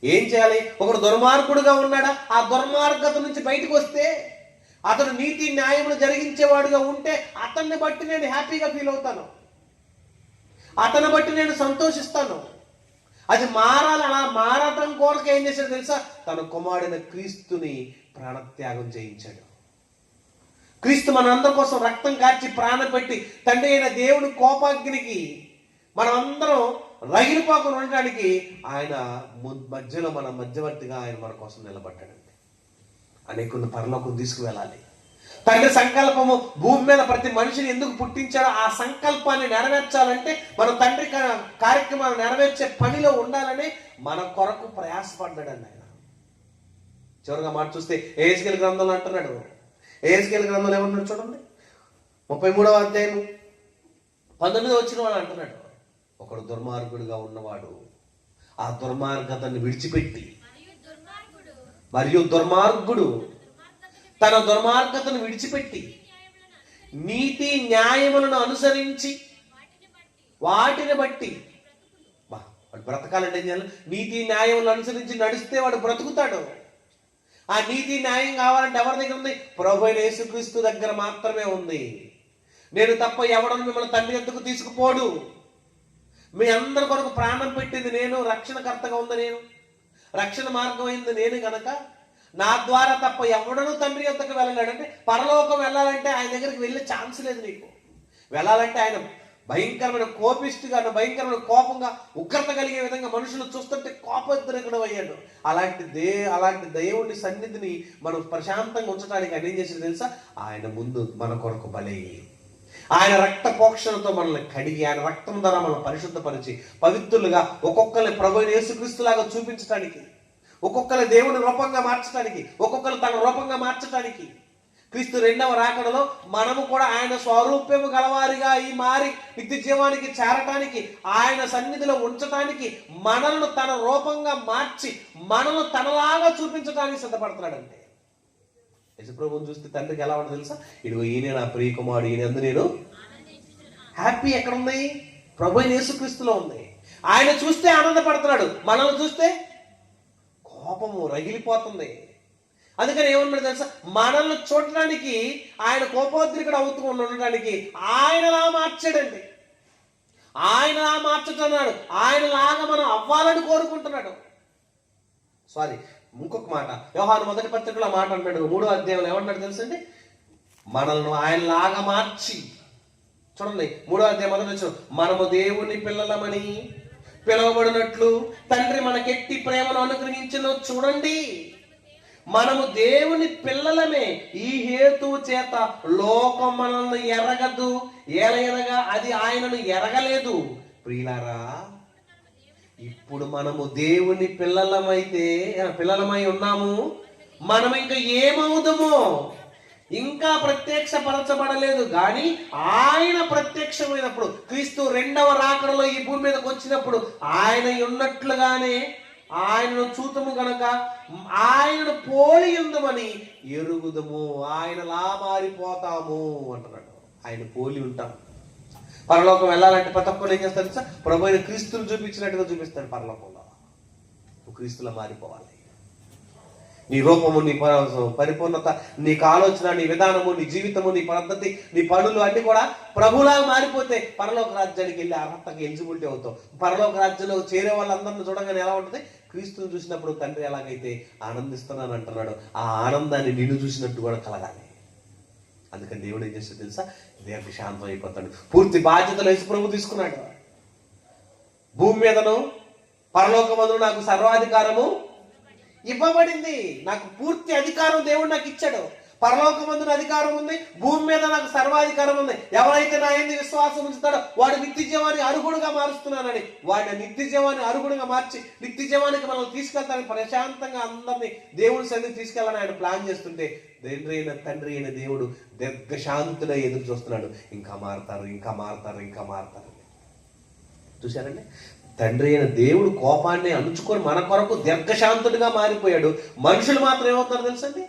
S1: ఏం చేయాలి? ఒకడు దుర్మార్గుడుగా ఉన్నాడా? ఆ దుర్మార్గత నుంచి బయటకు వస్తే, అతడు నీతి న్యాయములు జరిగించేవాడుగా ఉంటే అతన్ని బట్టి నేను హ్యాపీగా ఫీల్ అవుతాను, అతన్ని బట్టి నేను సంతోషిస్తాను. అది మారాలి. అలా మారటం కోరిక ఏం చేశాడు తెలుసా? తన కుమారుడైన క్రీస్తుని ప్రాణత్యాగం చేయించాడు. క్రీస్తు మనందరి కోసం రక్తం కార్చి ప్రాణం పెట్టి తండ్రి అయిన దేవుని కోపాగ్నికి మనం అందరం రగిలిపోకుండా ఉండడానికి ఆయన మధ్యలో మన మధ్యవర్తిగా ఆయన మన కోసం నిలబడ్డాడండి. అనేకులను పరలోకం తీసుకువెళ్ళాలి. తండ్రి సంకల్పము భూమి మీద ప్రతి మనిషిని ఎందుకు పుట్టించాడో ఆ సంకల్పాన్ని నెరవేర్చాలంటే మనం తండ్రి కార్యక్రమాలు నెరవేర్చే పనిలో ఉండాలని మన కొరకు ప్రయాసపడ్డాడండి ఆయన. చివరిగా మాట చూస్తే యెహెజ్కేలు గ్రంథంలో అంటున్నాడు. యెహెజ్కేలు గ్రంథంలో ఏమన్నాడు చూడండి. 33:19 అంటున్నాడు. ఒకడు దుర్మార్గుడుగా ఉన్నవాడు ఆ దుర్మార్గతని విడిచిపెట్టి, మరియు దుర్మార్గుడు తన దుర్మార్గతను విడిచిపెట్టి నీతి న్యాయములను అనుసరించి వాటిని బట్టి వాడు బ్రతకాలంటే ఏం చేయాలి? నీతి న్యాయములను అనుసరించి నడిస్తే వాడు బ్రతుకుతాడు. ఆ నీతి న్యాయం కావాలంటే ఎవరి దగ్గర ఉంది? ప్రభువైన యేసుక్రీస్తు దగ్గర మాత్రమే ఉంది. నేను తప్ప ఎవడను మిమ్మల్ని తండ్రి యొద్దకు తీసుకుపోడు. మీ అందరి కొరకు ప్రాణం పెట్టింది నేను, రక్షణకర్తగా ఉంది నేను, రక్షణ మార్గం అయింది నేను గనక నా ద్వారా తప్ప ఎవడను తండ్రి యొద్దకు వెళ్ళలేడు. అంటే పరలోకం వెళ్ళాలంటే ఆయన దగ్గరికి వెళ్ళే ఛాన్స్ లేదు నీకు. వెళ్ళాలంటే ఆయన భయంకరమైన కోపిష్టిగా, భయంకరమైన కోపంగా, ఉగ్రత కలిగే విధంగా మనుషులు చూస్తుంటే కోపద్రేకుడు అయ్యాడు. అలాంటి దేవుని సన్నిధిని మనం ప్రశాంతంగా ఉంచడానికి ఆయన ఏం చేసేది తెలుసా? ఆయన ముందు మన కొరకు బలి, ఆయన రక్త పోక్షణతో మనల్ని కడిగి, ఆయన రక్తం ద్వారా మనల్ని పరిశుద్ధపరిచి పవిత్రులుగా ఒక్కొక్కరిని ప్రభువైన యేసుక్రీస్తులాగా చూపించడానికి, ఒక్కొక్కరి దేవుని రూపంగా మార్చడానికి, ఒక్కొక్కరు తన రూపంగా మార్చడానికి, క్రీస్తు రెండవ రాకడలో మనము కూడా ఆయన స్వరూప్యము గలవారిగా ఈ మారి నిత్య జీవానికి చేరటానికి, ఆయన సన్నిధిలో ఉంచటానికి, మనల్ని తన రూపంగా మార్చి మనల్ని తనలాగా చూపించడానికి సిద్ధపడుతున్నాడంటే. యేసుప్రభువుని చూస్తే తండ్రికి ఎలా ఉంటుంది తెలుసా? ఇదిగో ఈయన నా ప్రియ కుమారుడు, ఈయన ఎందు నేను హ్యాపీ. ఎక్కడ ఉంది? ప్రభువైన యేసుక్రీస్తులో ఉంది. ఆయన చూస్తే ఆనందపడుతున్నాడు, మనల్ని చూస్తే కోపము రగిలిపోతుంది. అందుకని ఏమన్నాడు తెలుసా? మనల్ని చూడడానికి, ఆయన కోపోద్రికుడు అవుతూ ఉండడానికి ఆయనలా మార్చాడండి. ఆయనలా మార్చుతున్నాడు. ఆయనలాగా మనం అవ్వాలని కోరుకుంటున్నాడు. ఇంకొక మాట, యోహాను మొదటి పత్రికలో మాట అంటాడు, 3వ అధ్యాయంలో ఏమన్నాడు తెలుసండి? మనల్ని ఆయనలాగా మార్చి, చూడండి 3వ అధ్యాయం 1వ వచనం, మనము దేవుని పిల్లలమని పిలువబడినట్లు తండ్రి మనకెట్టి ప్రేమను అనుగ్రహించిన చూడండి. మనము దేవుని పిల్లలమే, ఈ హేతువు చేత లోకం మనల్ని ఎరగదు, ఏలయనగా అది ఆయనను ఎరగలేదు. ప్రియులారా, ఇప్పుడు మనము దేవుని పిల్లలమై ఉన్నాము. మనం ఇంకా ఏమవుదామో ఇంకా ప్రత్యక్షపరచబడలేదు. కానీ ఆయన ప్రత్యక్షమైనప్పుడు, క్రీస్తు రెండవ రాకడలో ఈ భూమి మీదకి వచ్చినప్పుడు ఆయన ఉన్నట్లుగానే ఆయనను చూతము గనక ఆయనను పోలి ఉందమని ఎరుగుదము, ఆయనలా మారిపోతాము అంటున్నాడు. ఆయన పోలి ఉంటాం. పరలోకం వెళ్ళాలంటే ప్రతి ఒక్కరు ఏం చేస్తారు తెలుసా? ప్రభు అయిన క్రీస్తుని చూపించినట్టుగా చూపిస్తాడు. పరలోకంలో నువ్వు క్రీస్తులా మారిపోవాలి. నీ రూపము, నీ పరిపూర్ణత, నీకు ఆలోచన, నీ విధానము, నీ జీవితము, నీ పద్ధతి, నీ పనులు అన్ని కూడా ప్రభులాగా మారిపోతే పరలోక రాజ్యానికి వెళ్ళి అర్హతకి ఎలిజిబిలిటీ అవుతావు. పరలోక రాజ్యంలో చేరే వాళ్ళందరిని చూడగానే ఎలా ఉంటుంది? క్రీస్తుని చూసినప్పుడు తండ్రి ఎలాగైతే ఆనందిస్తున్నాను అంటున్నాడు, ఆ ఆనందాన్ని నిన్ను చూసినట్టు కూడా కలగాలి. అందుకని దేవుడు ఏం చేస్తాడు తెలుసా? దీర్ఘశాంతం అయిపోతాడు. పూర్తి బాధ్యతలు యేసు ప్రభు తీసుకున్నాడు. భూమి మీదను పరలోకమందు నాకు సర్వాధికారము ఇవ్వబడింది. నాకు పూర్తి అధికారం దేవుడు నాకు ఇచ్చాడు. పరలోకమందున అధికారం ఉంది, భూమి మీద నాకు సర్వాధికారం ఉంది. ఎవరైతే నా యందు విశ్వాసం ఉంచుతాడో వాడు నిత్య జీవాన్ని అరుగుడుగా మారుస్తున్నానని, వాడిని నిత్య జీవాన్ని అరుగుడుగా మార్చి నిత్య జీవానికి మనం తీసుకెళ్తానికి ప్రశాంతంగా అందరినీ దేవుడి సన్నిధికి తీసుకెళ్ళాలని ఆయన ప్లాన్ చేస్తుంటే తండ్రి అయిన దేవుడు దీర్ఘశాంతుడై ఎదురు చూస్తున్నాడు. ఇంకా మారతారు, ఇంకా మారతారు, ఇంకా మారతారు. చూశారండి? తండ్రి అయిన దేవుడు కోపాన్ని అణుచుకొని మన కొరకు దీర్ఘశాంతుడిగా మారిపోయాడు. మనుషులు మాత్రం ఏమవుతారు తెలుసండి?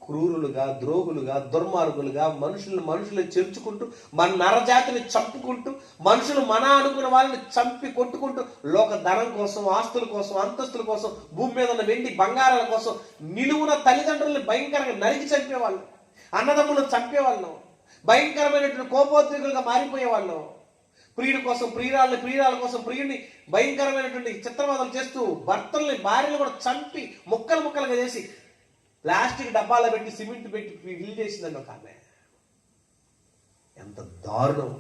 S1: క్రూరులుగా, ద్రోహులుగా, దుర్మార్గులుగా, మనుషులు చేర్చుకుంటూ, మన నరజాతిని చంపుకుంటూ, మనుషులు మన అనుకున్న వాళ్ళని చంపి కొట్టుకుంటూ, లోక ధనం కోసం, ఆస్తుల కోసం, అంతస్తుల కోసం, భూమి మీద ఉన్న వెండి బంగారాల కోసం నిలువున తల్లిదండ్రుల్ని భయంకరంగా నరికి చంపేవాళ్ళు, అన్నదమ్ములను చంపేవాళ్ళు, భయంకరమైనటువంటి కోపోద్రికులుగా మారిపోయేవాళ్ళు, ప్రియుడి కోసం ప్రియురాల కోసం ప్రియుడిని భయంకరమైనటువంటి చిత్రవాదం చేస్తూ భర్తల్ని భార్యలు కూడా చంపి ముక్కలు ముక్కలుగా చేసి ప్లాస్టిక్ డబ్బాలో పెట్టి సిమెంట్ పెట్టి ఫిల్ చేసిందండి ఒక ఆమె. ఎంత దారుణం!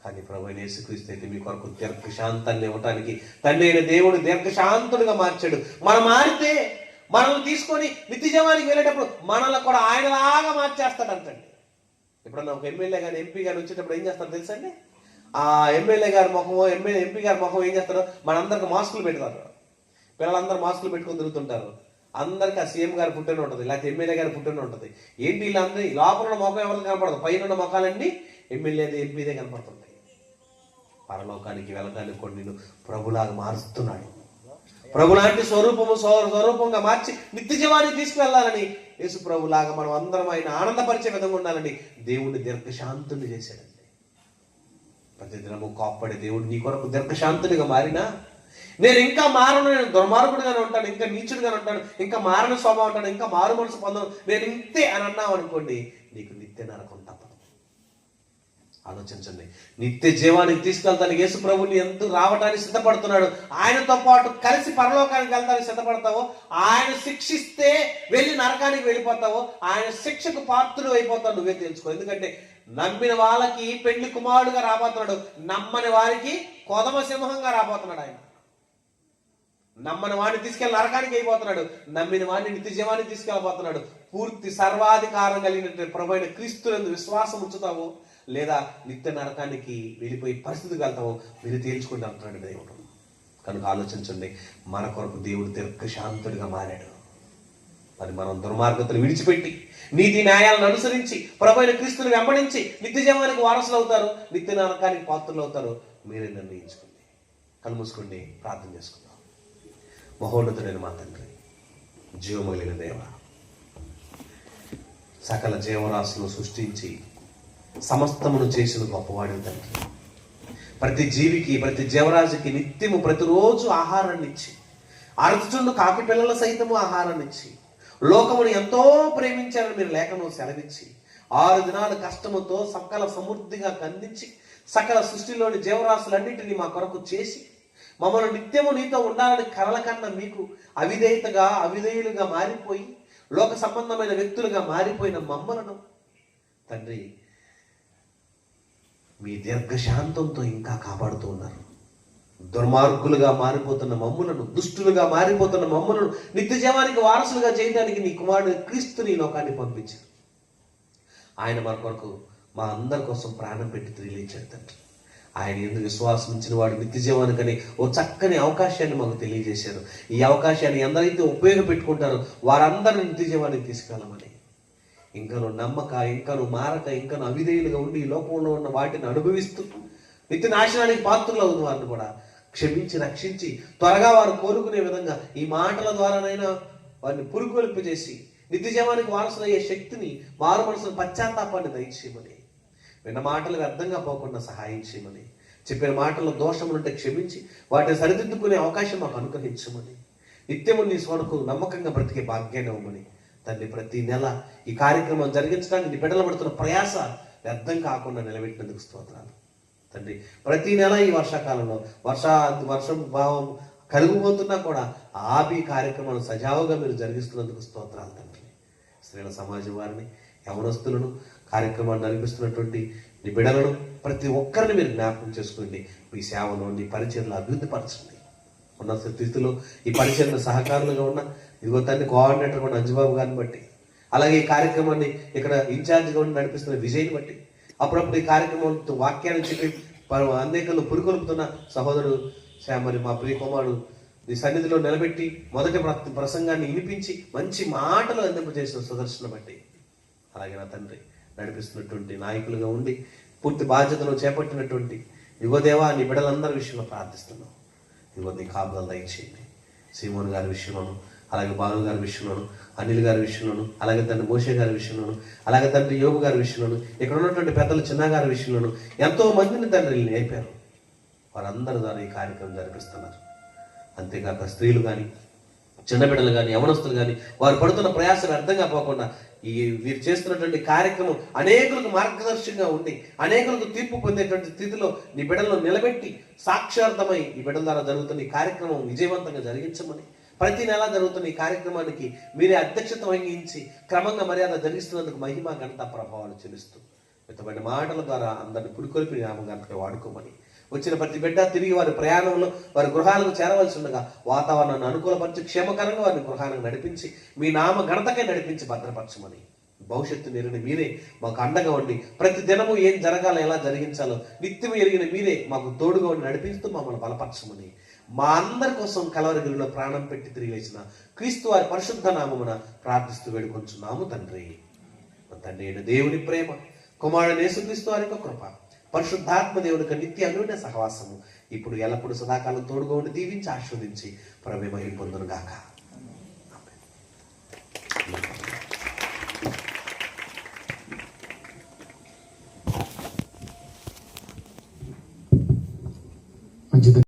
S1: కానీ ప్రభు అయిన యేసుక్రీస్తు అయితే మీ కొరకు దీర్ఘశాంతాన్ని ఇవ్వటానికి తండ్రి అయిన దేవుడు దీర్ఘశాంతుడిగా మార్చాడు. మనం మారితే మనల్ని తీసుకొని నిత్యజీవానికి వెళ్ళేటప్పుడు మనల్ని కూడా ఆయనలాగా మార్చేస్తాడంటండి. ఎప్పుడన్నా ఒక ఎమ్మెల్యే గారు, ఎంపీ గారు వచ్చేటప్పుడు ఏం చేస్తారు తెలుసండి? ఆ ఎమ్మెల్యే గారి ముఖమో ఎంపీ గారి ముఖం ఏం చేస్తారో మనందరికి మాస్కులు పెడతారు. పిల్లలందరూ మాస్కులు పెట్టుకొని తిరుగుతుంటారు. అందరికి ఆ సీఎం గారి పుట్టిన ఉంటుంది, లేకపోతే ఎమ్మెల్యే గారి పుట్టిన ఉంటుంది. ఏంటి వీళ్ళందరూ లోపల ఉన్న ముఖం ఎవరికి కనపడదు, పైన ఉన్న ముఖాలన్నీ ఎమ్మెల్యేది ఎంపీదే కనపడుతుంటాయి. పరలోకానికి వెళ్ళడానికి కొన్ని నిన్ను ప్రభులాగా మారుస్తున్నాడు. ప్రభులాంటి స్వరూపంగా మార్చి నిత్య జీవాన్ని తీసుకువెళ్ళాలని యేసు ప్రభులాగా మనం అందరం ఆయన ఆనందపరిచే విధంగా ఉండాలని దేవుడిని దీర్ఘశాంతుని చేశాడండి. ప్రతి దినము కోప్పడే దేవుడు నీ కొరకు దీర్ఘశాంతునిగా మారినా, నేను ఇంకా మారను, నేను దుర్మార్గుడిగానే ఉంటాను, ఇంకా నీచుడిగానే ఉంటాను, ఇంకా మారని స్వభావం ఉంటాను, ఇంకా మారు మనసు పొందను, నేను ఇంతే అని అన్నావు అనుకోండి, నీకు నిత్య నరకం తప్పదు. ఆలోచించండి. నిత్య జీవానికి తీసుకెళ్తానికి యేసు ప్రభుని ఎంత రావడానికి సిద్ధపడుతున్నాడు. ఆయనతో పాటు కలిసి పరలోకానికి వెళ్తానికి సిద్ధపడతావో, ఆయన శిక్షిస్తే వెళ్ళి నరకానికి వెళ్ళిపోతావో, ఆయన శిక్షకు పాత్రుడు అయిపోతావు నువ్వే తెలుసుకో. ఎందుకంటే నమ్మిన వాళ్ళకి పెళ్లి కుమారుడుగా రాబోతున్నాడు, నమ్మని వారికి కొదమ సింహంగా రాబోతున్నాడు. ఆయన నమ్మని వాడిని తీసుకెళ్ళి నరకానికి అయిపోతున్నాడు, నమ్మిన వాడిని నిత్య జీవానికి తీసుకెళ్ళబోతున్నాడు. పూర్తి సర్వాధికారం కలిగినటువంటి ప్రభు అయిన క్రీస్తునందు విశ్వాసం ఉంచుతావో లేదా నిత్య నరకానికి వెళ్ళిపోయి పరిస్థితికి వెళ్తావో మీరు తేల్చుకుంటూ అంటున్నాడు దేవుడు. కనుక ఆలోచించండి, మన కొరకు దేవుడు దీర్ఘశాంతుడిగా మారాడు. మరి మనం దుర్మార్గతను విడిచిపెట్టి నీతి న్యాయాలను అనుసరించి ప్రభు అయిన క్రీస్తుని వెంబడించి నిత్య జీవానికి వారసులు అవుతారు, నిత్య నరకానికి పాత్రలు అవుతారు. మీరే నిర్ణయించుకోండి. కళ్ళు మూసుకోండి, ప్రార్థన చేసుకుందాం. మహోన్నతుడైన మా తండ్రి, జీవము కలిగిన దేవ, సకల జీవరాశులను సృష్టించి సమస్తమును చేసిన గొప్పవాడు తండ్రి. ప్రతి జీవికి, ప్రతి జీవరాశికి నిత్యము ప్రతిరోజు ఆహారాన్ని ఇచ్చి, అరచుచుండు కాకి పిల్లల సైతము ఆహారాన్ని ఇచ్చి, లోకమును ఎంతో ప్రేమించారని మీరు లేఖను సెలవిచ్చి, 6 దినాలు కష్టముతో సకల సమృద్ధిగా కందించి సకల సృష్టిలోని జీవరాశులన్నింటినీ మా కొరకు చేసి మమ్మల్ని నిత్యము నీతో ఉండాలని కలల కన్నా మీకు అవిధేయులుగా మారిపోయి లోక సంబంధమైన వ్యక్తులుగా మారిపోయిన మమ్మలను తండ్రి మీ దీర్ఘశాంతంతో ఇంకా కాపాడుతూ ఉన్నారు. దుర్మార్గులుగా మారిపోతున్న మమ్ములను, దుష్టులుగా మారిపోతున్న మమ్ములను నిత్య జీవానికి వారసులుగా చేయడానికి నీ కుమారుడు క్రీస్తుని ఈ లోకాన్ని పంపించారు. ఆయన మన కొరకు మా అందరి కోసం ప్రాణం పెట్టి తిరిగిచ్చాడు తండ్రి. ఆయన ఎందుకు విశ్వాసం ఉంచిన వాడు నిత్య జీవానికని ఓ చక్కని అవకాశాన్ని మాకు తెలియజేశారు. ఈ అవకాశాన్ని ఎందరైతే ఉపయోగపెట్టుకుంటారో వారందరూ నిత్య జీవానికి తీసుకెళ్ళమని, ఇంకను నమ్మక, ఇంకను మారక, ఇంకను అవిధేయులుగా ఉండి ఈ లోకంలో ఉన్న వాటిని అనుభవిస్తూ నిత్య నాశనానికి పాత్రలు అవుతున్న వారిని కూడా క్షమించి రక్షించి త్వరగా వారు కోరుకునే విధంగా ఈ మాటల ద్వారానైనా వారిని పురుగొల్పజేసి నిత్య జీవానికి వారసులయ్యే శక్తిని, మారు మనసుల పశ్చాత్తాపాన్ని దయచేయమని విన్న మాటలు వ్యర్థంగా పోకుండా సహాయం చేయమని, చెప్పిన మాటల్లో దోషములుంటే క్షమించి వాటిని సరిదిద్దుకునే అవకాశం మాకు అనుగ్రహించమని, నిత్యము నీ స్వరకు నమ్మకంగా బ్రతికే భాగ్యాన్ని ఇవ్వమని తండ్రి, ప్రతి నెల ఈ కార్యక్రమం జరిగించడానికి నీ బిడ్డలు పడుతున్న ప్రయాస వ్యర్థం కాకుండా నిలబెట్టినందుకు స్తోత్రాలు తండ్రి. ప్రతి నెల ఈ వర్షాకాలంలో వర్షం భావం కలుగుపోతున్నా కూడా ఆపి కార్యక్రమాలు సజావుగా మీరు జరిగిస్తున్నందుకు స్తోత్రాలు తండ్రి. స్త్రీల సమాజం వారిని, యవనస్తులను, కార్యక్రమాన్ని నడిపిస్తున్నటువంటి నీ బిడ్డలను ప్రతి ఒక్కరిని మీరు జ్ఞాపకం చేసుకోండి. మీ సేవలో నీ పరిచయలు అభివృద్ధి పరచండి. ఉన్న స్థితిలో ఈ పరిచయలు సహకారులుగా ఉన్న ఇదిగో తండ్రి కోఆర్డినేటర్ ఉన్న అంజుబాబు గారిని బట్టి, అలాగే ఈ కార్యక్రమాన్ని ఇక్కడ ఇన్ఛార్జిగా ఉండి నడిపిస్తున్న విజయ్ని బట్టి, అప్పుడప్పుడు ఈ కార్యక్రమంతో వాక్యాన్ని చెప్పి అనేకలు పురుకొల్పుతున్న సహోదరుడు మరి మా ప్రియ కుమారుడు నీ సన్నిధిలో నిలబెట్టి మొదటి ప్రసంగాన్ని వినిపించి మంచి మాటలు అందింపజేసిన సుదర్శన బట్టి, అలాగే నా తండ్రి నడిపిస్తున్నటువంటి నాయకులుగా ఉండి పూర్తి బాధ్యతను చేపట్టినటువంటి యువదేవా నీ బిడ్డలందరి విషయంలో ప్రార్థిస్తున్నాం. ఇదిగో నీ కాపుదలు దయచేయండి. సీమోన్ గారి విషయంలోను, అలాగే బాలు గారి విషయంలోను, అనిల్ గారి విషయంలోను, అలాగే తండ్రి మోషే గారి విషయంలోను, అలాగే తండ్రి యోగు గారి విషయంలోను, ఇక్కడ ఉన్నటువంటి పెద్దలు చిన్న గారి విషయంలోను ఎంతో మందిని తండ్రి నేర్పారు. వారందరి ద్వారా ఈ కార్యక్రమం జరిపిస్తున్నారు. అంతేకాక స్త్రీలు కానీ, చిన్న బిడ్డలు కానీ, యవనస్తులు కానీ వారు పడుతున్న ప్రయాసాలు అర్థంగా పోకుండా వీరు చేస్తున్నటువంటి కార్యక్రమం అనేకులకు మార్గదర్శకంగా ఉండి అనేకులకు తీర్పు పొందేటువంటి స్థితిలో నీ బిడ్డలను నిలబెట్టి సాక్షార్థమై ఈ బిడ్డల ద్వారా జరుగుతున్న ఈ కార్యక్రమం విజయవంతంగా జరిగించమని, ప్రతి నెల జరుగుతున్న ఈ కార్యక్రమానికి మీరే అధ్యక్షత వహించి క్రమంగా మర్యాద జరిగిస్తున్నందుకు మహిమ ఘనత ప్రభావాలు చెల్లిస్తూ మితమైన మాటల ద్వారా అందరిని పుడికొల్పి నామగంటగా వాడుకోమని, వచ్చిన ప్రతి బిడ్డ తిరిగి వారి ప్రయాణంలో వారి గృహాలకు చేరవలసి ఉండగా వాతావరణాన్ని అనుకూలపరిచి క్షేమకరంగా వారిని గృహాలకు నడిపించి మీ నామ ఘనతకై నడిపించి భద్రపరచమని, భవిష్యత్తు నేరుని మీరే మాకు అండగా ఉండి ప్రతి దినము ఏం జరగాలో ఎలా జరిగించాలో నిత్యం ఎరిగిన మీరే మాకు తోడుగా ఉండి నడిపిస్తూ మమ్మల్ని బలపరచమని, మా అందరి కోసం కలవరగిరిలో ప్రాణం పెట్టి తిరిగి లేచిన క్రీస్తు వారి పరిశుద్ధ నామమున ప్రార్థిస్తూ వేడుకొంచున్నాము తండ్రి. తండ్రి అయిన దేవుని ప్రేమ, కుమారుడు యేసుక్రీస్తు వారి యొక్క కృప, పరిశుద్ధాత్మ దేవునికి నిత్య అన్యోన్య సహవాసము ఇప్పుడు ఎల్లప్పుడు సదాకాలం తోడుగా ఉండి దీవించి ఆశీర్వదించి ప్రభు మహిమ పొందును గాక.
S4: మంచిది.